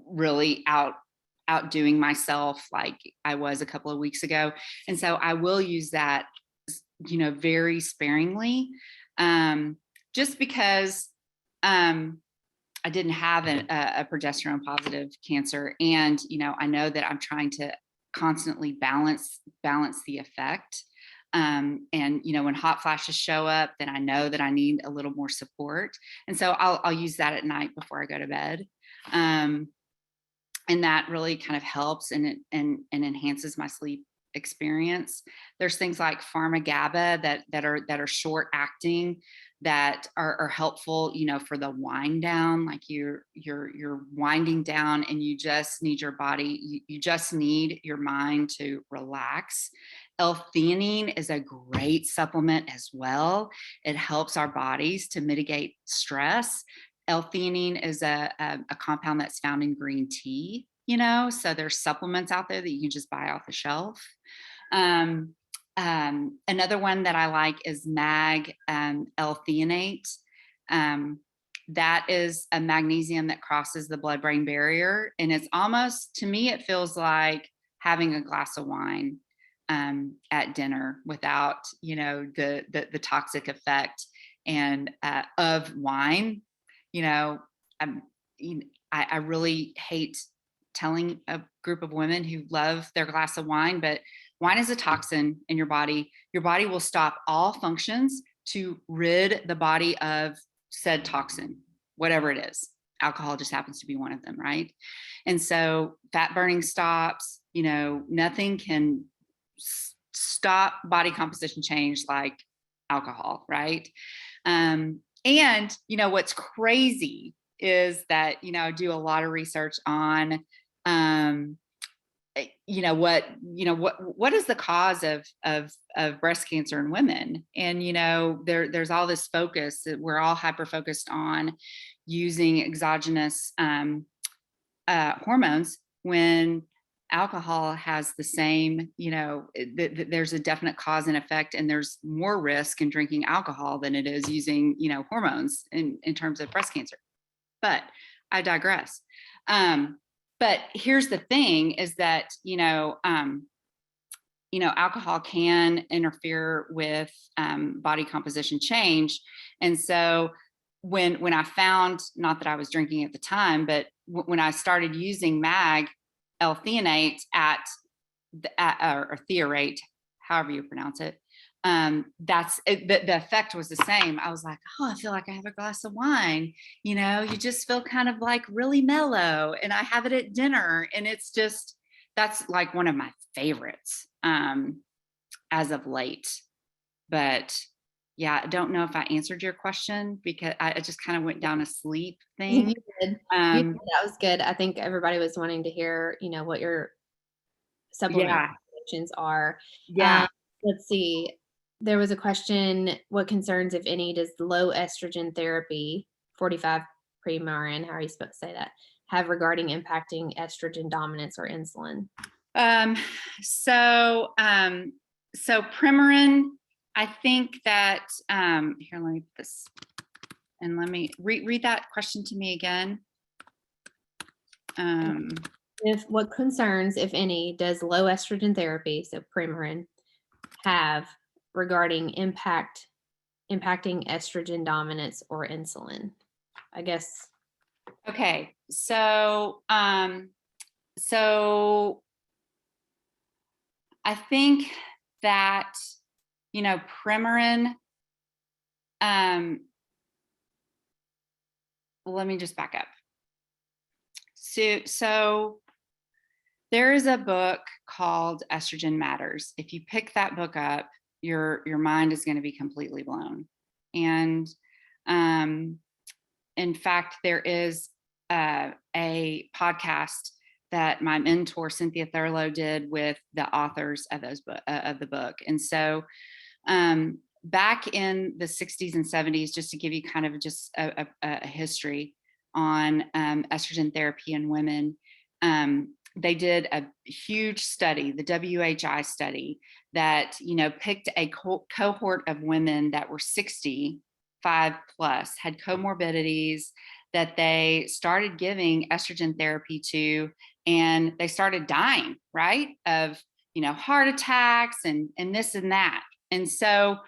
really outdoing myself like I was a couple of weeks ago. And so I will use that, very sparingly, just because I didn't have a progesterone positive cancer. And, I know that I'm trying to constantly balance the effect. And, when hot flashes show up, then I know that I need a little more support. And so I'll use that at night before I go to bed. And that really kind of helps and enhances my sleep experience. There's things like pharma-GABA that are short acting, that are helpful, for the wind down, like you're winding down and you just need your body, you just need your mind to relax. L-theanine is a great supplement as well. It helps our bodies to mitigate stress. L-theanine is a compound that's found in green tea, so there's supplements out there that you can just buy off the shelf. Another one that I like is mag L-theanate. That is a magnesium that crosses the blood-brain barrier. And it's almost, to me, it feels like having a glass of wine at dinner without, the toxic effect and of wine. I really hate telling a group of women who love their glass of wine, but wine is a toxin in your body. Your body will stop all functions to rid the body of said toxin, whatever it is. Alcohol just happens to be one of them, right? And so fat burning stops, nothing can stop body composition change like alcohol, right? And what's crazy is that, I do a lot of research on, what is the cause of breast cancer in women? And, there's all this focus that we're all hyper focused on using exogenous hormones, when alcohol has the same, there's a definite cause and effect, and there's more risk in drinking alcohol than it is using, hormones in terms of breast cancer. But I digress. But here's the thing is that, alcohol can interfere with body composition change. And so when I found, not that I was drinking at the time, but when I started using mag L-theanate or theorate, however you pronounce it, that's it, the effect was the same. I was like, oh, I feel like I have a glass of wine. You just feel kind of like really mellow, and I have it at dinner, and it's just, that's like one of my favorites as of late. But yeah, I don't know if I answered your question, because I just kind of went down a sleep thing. You did. That was good. I think everybody was wanting to hear, what your supplement recommendations are. Yeah. Let's see. There was a question: what concerns, if any, does low estrogen therapy, 45 premarin, how are you supposed to say that, have regarding impacting estrogen dominance or insulin? So Premarin, I think that, here, let me put this, and let me read that question to me again. What concerns, if any, does low estrogen therapy, so Premarin, have regarding impacting estrogen dominance or insulin? I guess. Okay, so so I think that, Premarin, let me just back up. So there is a book called Estrogen Matters. If you pick that book up, your mind is going to be completely blown. And in fact, there is a podcast that my mentor Cynthia Thurlow did with the authors of the book. And so back in the 60s and 70s, just to give you kind of just a history on estrogen therapy in women, they did a huge study, the WHI study, that picked a cohort of women that were 65 plus, had comorbidities, that they started giving estrogen therapy to, and they started dying, right, of heart attacks and this and that. And so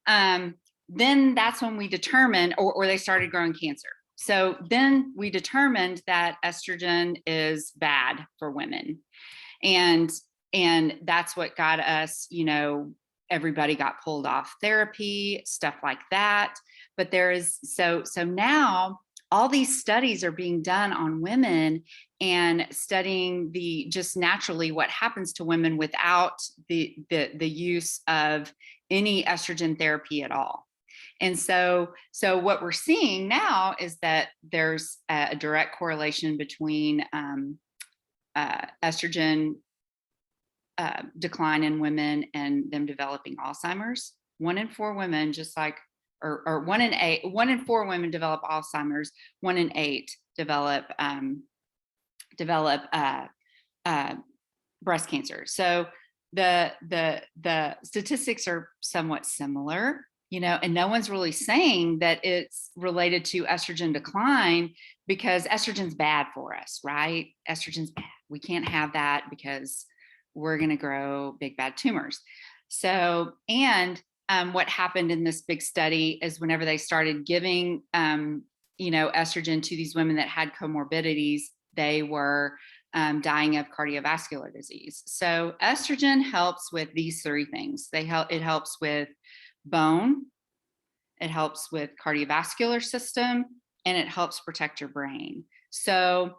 then that's when we determined, or they started growing cancer. So then we determined that estrogen is bad for women. And that's what got us, everybody got pulled off therapy, stuff like that. But so now all these studies are being done on women and studying just naturally what happens to women without the use of any estrogen therapy at all. And so what we're seeing now is that there's a direct correlation between estrogen decline in women and them developing Alzheimer's. 1 in 4 women, just like, or 1 in 4 women develop Alzheimer's. 1 in 8 develop breast cancer. So the statistics are somewhat similar, and no one's really saying that it's related to estrogen decline, because estrogen's bad for us, right? Estrogen's bad. We can't have that because we're going to grow big bad tumors. So, and what happened in this big study is whenever they started giving, estrogen to these women that had comorbidities, they were dying of cardiovascular disease. So estrogen helps with these 3 things. It helps with bone, it helps with cardiovascular system, and it helps protect your brain. So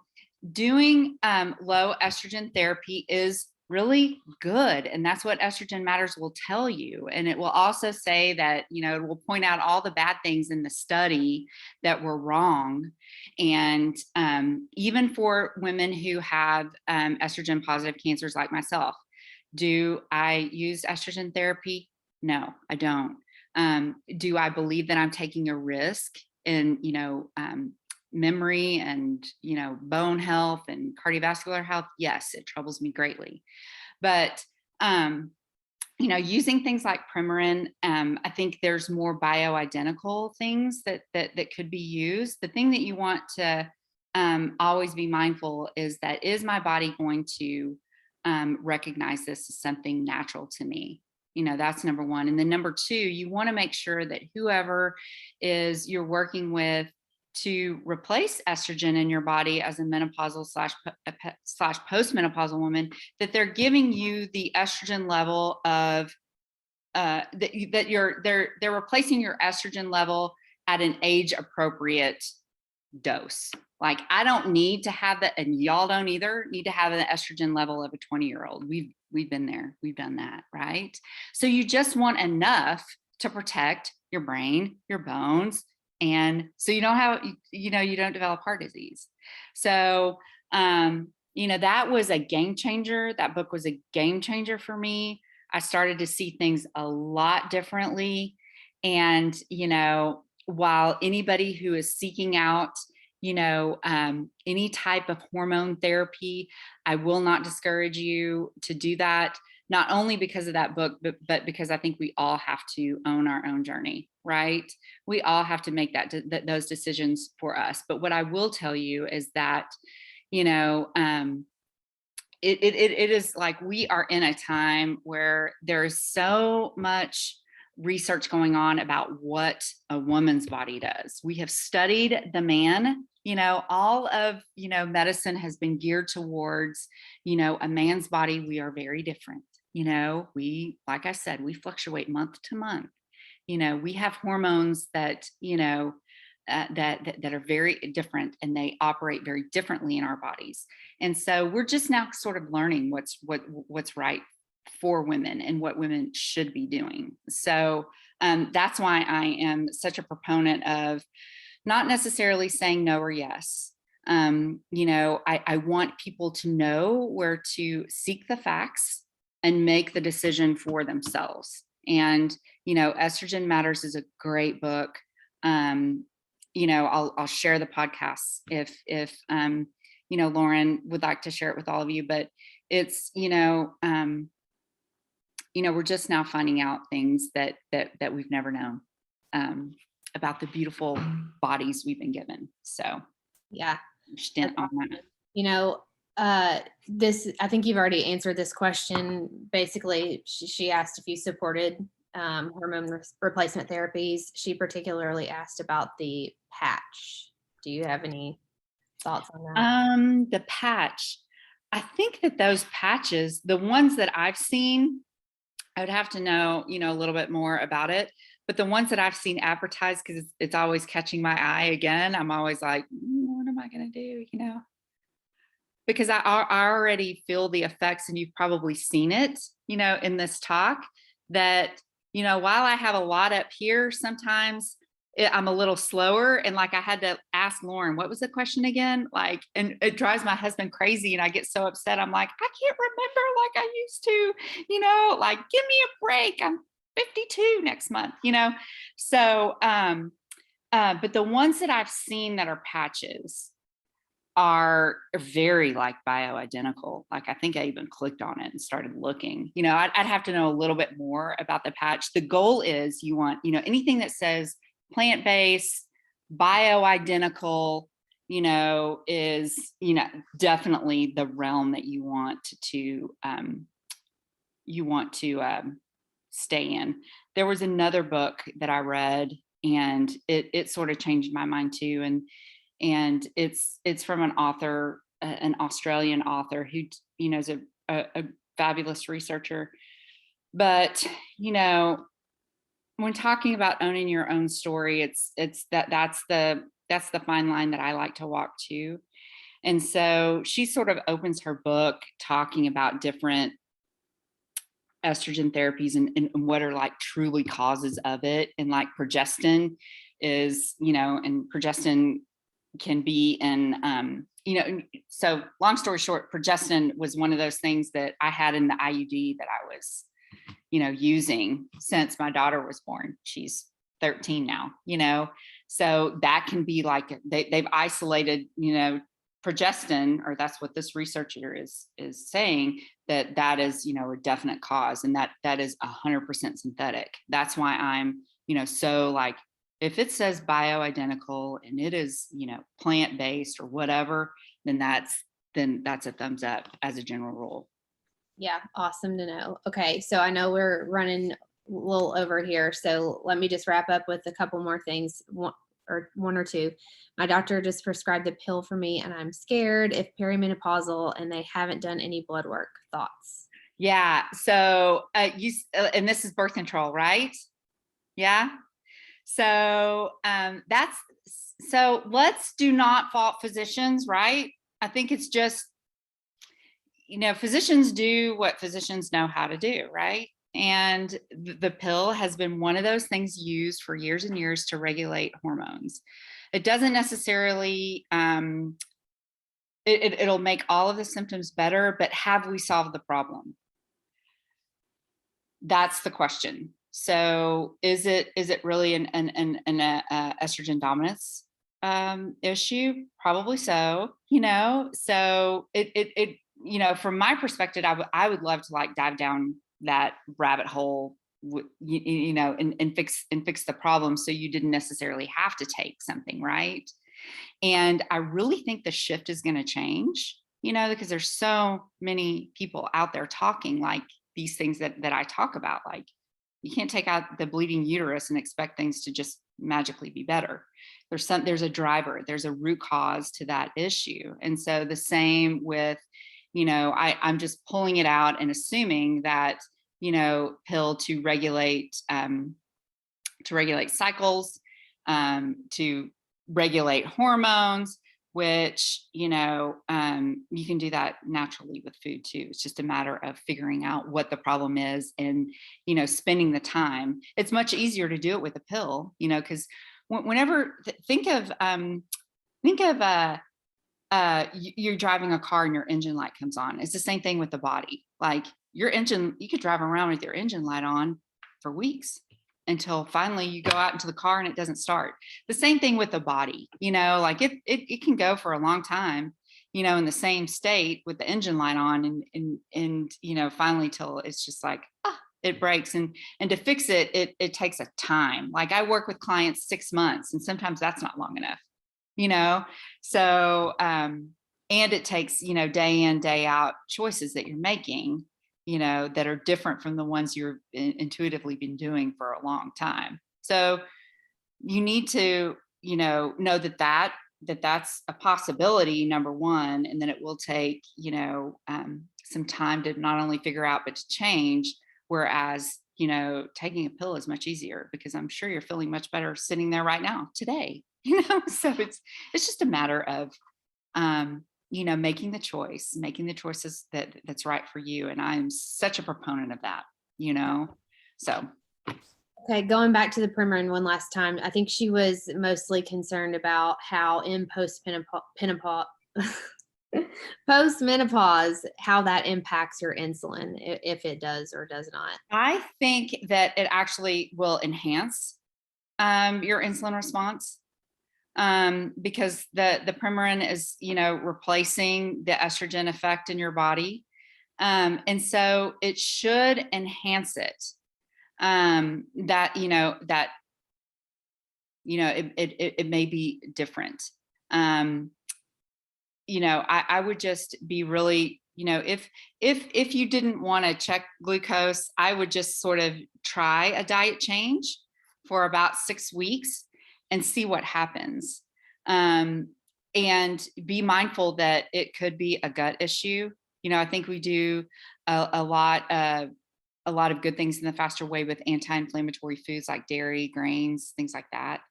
doing low estrogen therapy is really good. And that's what Estrogen Matters will tell you. And it will also say that, it will point out all the bad things in the study that were wrong. And even for women who have estrogen positive cancers like myself, do I use estrogen therapy? No, I don't. Do I believe that I'm taking a risk in, memory and, bone health and cardiovascular health? Yes, it troubles me greatly. But, using things like Premarin, I think there's more bioidentical things that could be used. The thing that you want to always be mindful is that, is my body going to recognize this as something natural to me? That's number 1. And then number 2, you want to make sure that whoever you're working with to replace estrogen in your body as a menopausal slash postmenopausal woman, that they're giving you the estrogen level of they're replacing your estrogen level at an age appropriate dose. Like, I don't need to have that, and y'all don't either need to have an estrogen level of a 20-year-old. We've been there, we've done that, right? So you just want enough to protect your brain, your bones, and so you don't have, you don't develop heart disease. So that was a game changer. That book was a game changer for me. I started to see things a lot differently. And while anybody who is seeking out any type of hormone therapy, I will not discourage you to do that, not only because of that book, but because I think we all have to own our own journey, right? We all have to make those decisions for us. But what I will tell you is that you know, it is like we are in a time where there is so much research going on about what a woman's body does. We have studied the man, you know, all of, you know, medicine has been geared towards, you know, a man's body. We are very different. You know, we, like I said, we fluctuate month to month. You know, we have hormones that, you know, that are very different, and they operate very differently in our bodies. And so we're just now sort of learning what's right for women and what women should be doing. So that's why I am such a proponent of not necessarily saying no or yes. You know, I want people to know where to seek the facts and make the decision for themselves. And, you know, Estrogen Matters is a great book. You know, I'll share the podcast if you know, Lauren would like to share it with all of you, but it's, you know, we're just now finding out things that we've never known about the beautiful bodies we've been given. So yeah, stint on that. you know, this, I think you've already answered this question. Basically, she asked if you supported hormone replacement therapies. She particularly asked about the patch. Do you have any thoughts on that? The patch. I think that those patches, the ones that I've seen, I would have to know, you know, a little bit more about it. But the ones that I've seen advertised, because it's always catching my eye again, I'm always like, what am I going to do? You know, because I already feel the effects, and you've probably seen it, you know, in this talk, that, you know, while I have a lot up here, sometimes I'm a little slower. And like, I had to ask Lauren, what was the question again? Like, and it drives my husband crazy. And I get so upset. I'm like, I can't remember like I used to, you know, like, give me a break. I'm 52 next month, you know? So, but the ones that I've seen that are patches are very like bioidentical. Like, I think I even clicked on it and started looking. You know, I'd have to know a little bit more about the patch. The goal is you want, you know, anything that says plant-based, bioidentical, you know, is, you know, definitely the realm that you want to stay in. There was another book that I read, and it sort of changed my mind too. And it's from an author, an Australian author who, you know, is a fabulous researcher. But, you know, when talking about owning your own story, that's the fine line that I like to walk too. And so she sort of opens her book talking about different estrogen therapies and what are like truly causes of it. And like progestin is, you know, and progestin can be in, you know, so long story short, progestin was one of those things that I had in the IUD that I was, you know, using since my daughter was born. She's 13 now, you know, so that can be like, they've isolated, you know, progestin, or that's what this researcher is saying, that is, you know, a definite cause, and that is 100% synthetic. That's why I'm, you know, so like, if it says bioidentical and it is, you know, plant-based or whatever, then that's a thumbs up as a general rule. Yeah, awesome to know. Okay, so I know we're running a little over here, so let me just wrap up with a couple more things, one or two. My doctor just prescribed a pill for me, and I'm scared if perimenopausal, and they haven't done any blood work. Thoughts? Yeah. So and this is birth control, right? Yeah. So so let's do not fault physicians, right? I think it's just, you know, physicians do what physicians know how to do, right? And the pill has been one of those things used for years and years to regulate hormones. It doesn't necessarily, it'll make all of the symptoms better, but have we solved the problem? That's the question. So is it really an estrogen dominance issue? Probably so, you know. So it you know, from my perspective, I would love to like dive down that rabbit hole, you know, and fix the problem, so you didn't necessarily have to take something, right? And I really think the shift is going to change, because there's so many people out there talking like these things that I talk about. Like, you can't take out the bleeding uterus and expect things to just magically be better. There's a driver, there's a root cause to that issue. And so the same with, I'm just pulling it out and assuming that, pill to regulate cycles, to regulate hormones, which, you can do that naturally with food too. It's just a matter of figuring out what the problem is and, spending the time. It's much easier to do it with a pill, because whenever you're driving a car and your engine light comes on. It's the same thing with the body. Like, your engine, you could drive around with your engine light on for weeks until finally you go out into the car and it doesn't start. The same thing with the body, like it can go for a long time, in the same state with the engine light on and finally till it's just like, it breaks. And to fix it, it takes a time. Like, I work with clients 6 months, and sometimes that's not long enough, so and it takes, day in, day out choices that you're making, that are different from the ones you've intuitively been doing for a long time. So you need to, know that's a possibility, number one, and then it will take, some time to not only figure out, but to change. Whereas, taking a pill is much easier, because I'm sure you're feeling much better sitting there right now today, so it's just a matter of, making the choices that's right for you. And I'm such a proponent of that, so. Okay, going back to the Premarin one last time, I think she was mostly concerned about how in postmenopause, how that impacts your insulin, if it does or does not. I think that it actually will enhance your insulin response, because the Premarin is, replacing the estrogen effect in your body. And so it should enhance it. It may be different. I would just be really, if you didn't want to check glucose, I would just sort of try a diet change for about 6 weeks and see what happens. And be mindful that it could be a gut issue. I think we do a lot of good things in the faster way with anti-inflammatory foods like dairy, grains, things like that.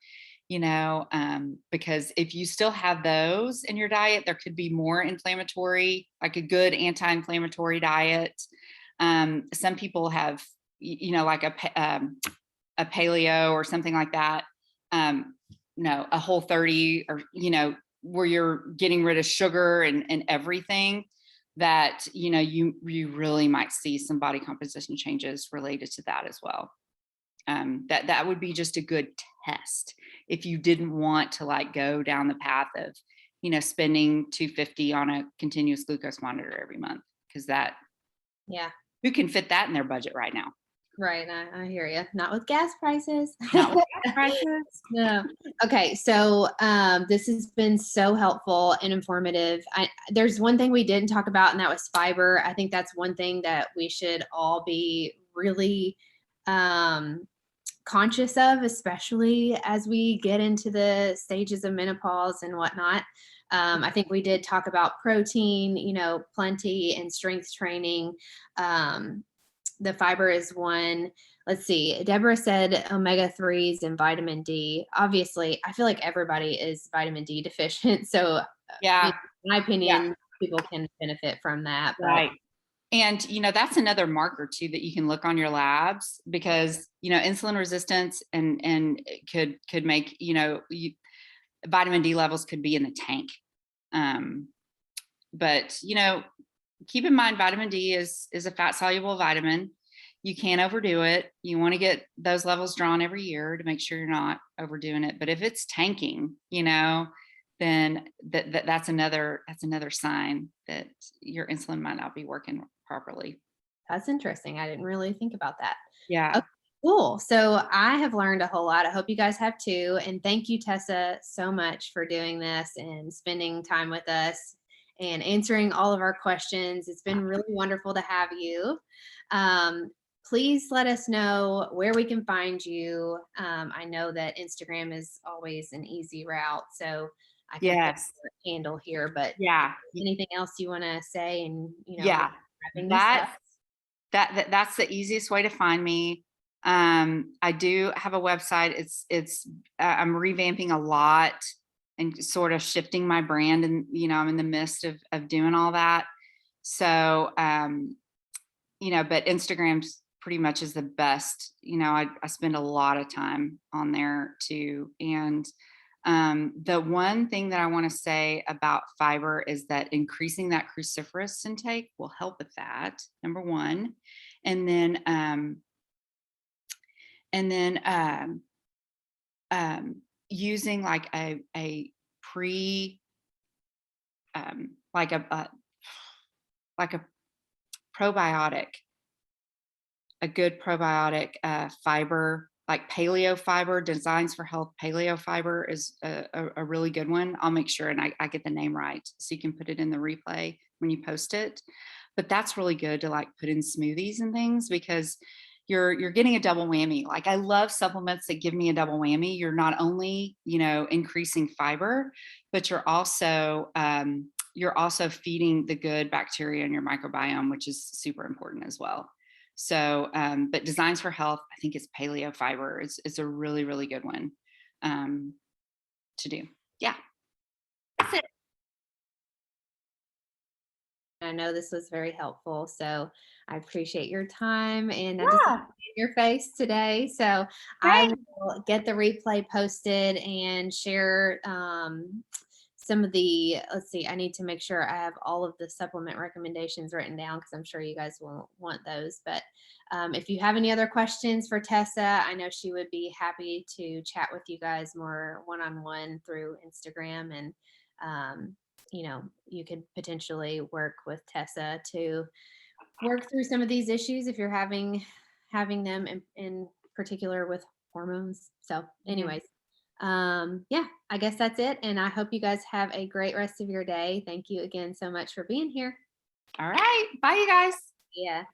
Because if you still have those in your diet, there could be more inflammatory, like a good anti-inflammatory diet. Some people have, like a paleo or something like that. A Whole30, or, where you're getting rid of sugar and everything, that, you really might see some body composition changes related to that as well. That would be just a good test if you didn't want to go down the path of, spending $250 on a continuous glucose monitor every month, because who can fit that in their budget right now? Right. I hear you. Not with gas prices. Not with gas prices. No. Okay. So this has been so helpful and informative. There's one thing we didn't talk about, and that was fiber. I think that's one thing that we should all be really conscious of, especially as we get into the stages of menopause and whatnot. I think we did talk about protein, plenty, and strength training. The fiber is one. Let's see. Deborah said omega-3s and vitamin D. Obviously, I feel like everybody is vitamin D deficient. So, yeah, in my opinion, people can benefit from that. But. Right. And, that's another marker too that you can look on your labs, because, insulin resistance and could make, vitamin D levels could be in the tank. But, keep in mind, vitamin D is a fat soluble vitamin. You can't overdo it. You want to get those levels drawn every year to make sure you're not overdoing it. But if it's tanking, then that's another sign that your insulin might not be working properly. That's interesting. I didn't really think about that. Yeah. Okay. Cool. So I have learned a whole lot. I hope you guys have too. And thank you, Tessa, so much for doing this and spending time with us and answering all of our questions. It's been really wonderful to have you. Um, please let us know where we can find you. I know that Instagram is always an easy route, so I can put Yes. your handle here. But Yeah. anything else you want to say, and Yeah. wrapping this up? That's the easiest way to find me. I do have a website. I'm revamping a lot and sort of shifting my brand, and I'm in the midst of doing all that. So but Instagram's pretty much is the best. I spend a lot of time on there too. And the one thing that I want to say about fiber is that increasing that cruciferous intake will help with that, number one. And then using like a pre like a probiotic, a good probiotic fiber, like paleo fiber, Designs for Health paleo fiber is a really good one. I'll make sure and I get the name right so you can put it in the replay when you post it. But that's really good to like put in smoothies and things, because you're getting a double whammy. Like, I love supplements that give me a double whammy. You're not only increasing fiber, but you're also feeding the good bacteria in your microbiome, which is super important as well. So, but Designs for Health, I think it's paleo fiber. It's a really, really good one to do. Yeah. That's it. I know this was very helpful, so I appreciate your time, and I just Yeah. your face today. So I Great. will get the replay posted and share some of the, let's see, I need to make sure I have all of the supplement recommendations written down because I'm sure you guys will want those. But if you have any other questions for Tessa, I know she would be happy to chat with you guys more one-on-one through Instagram. And you could potentially work with Tessa to work through some of these issues if you're having them in particular with hormones. So anyways, yeah, I guess that's it. And I hope you guys have a great rest of your day. Thank you again so much for being here. All right. Bye, you guys. Yeah.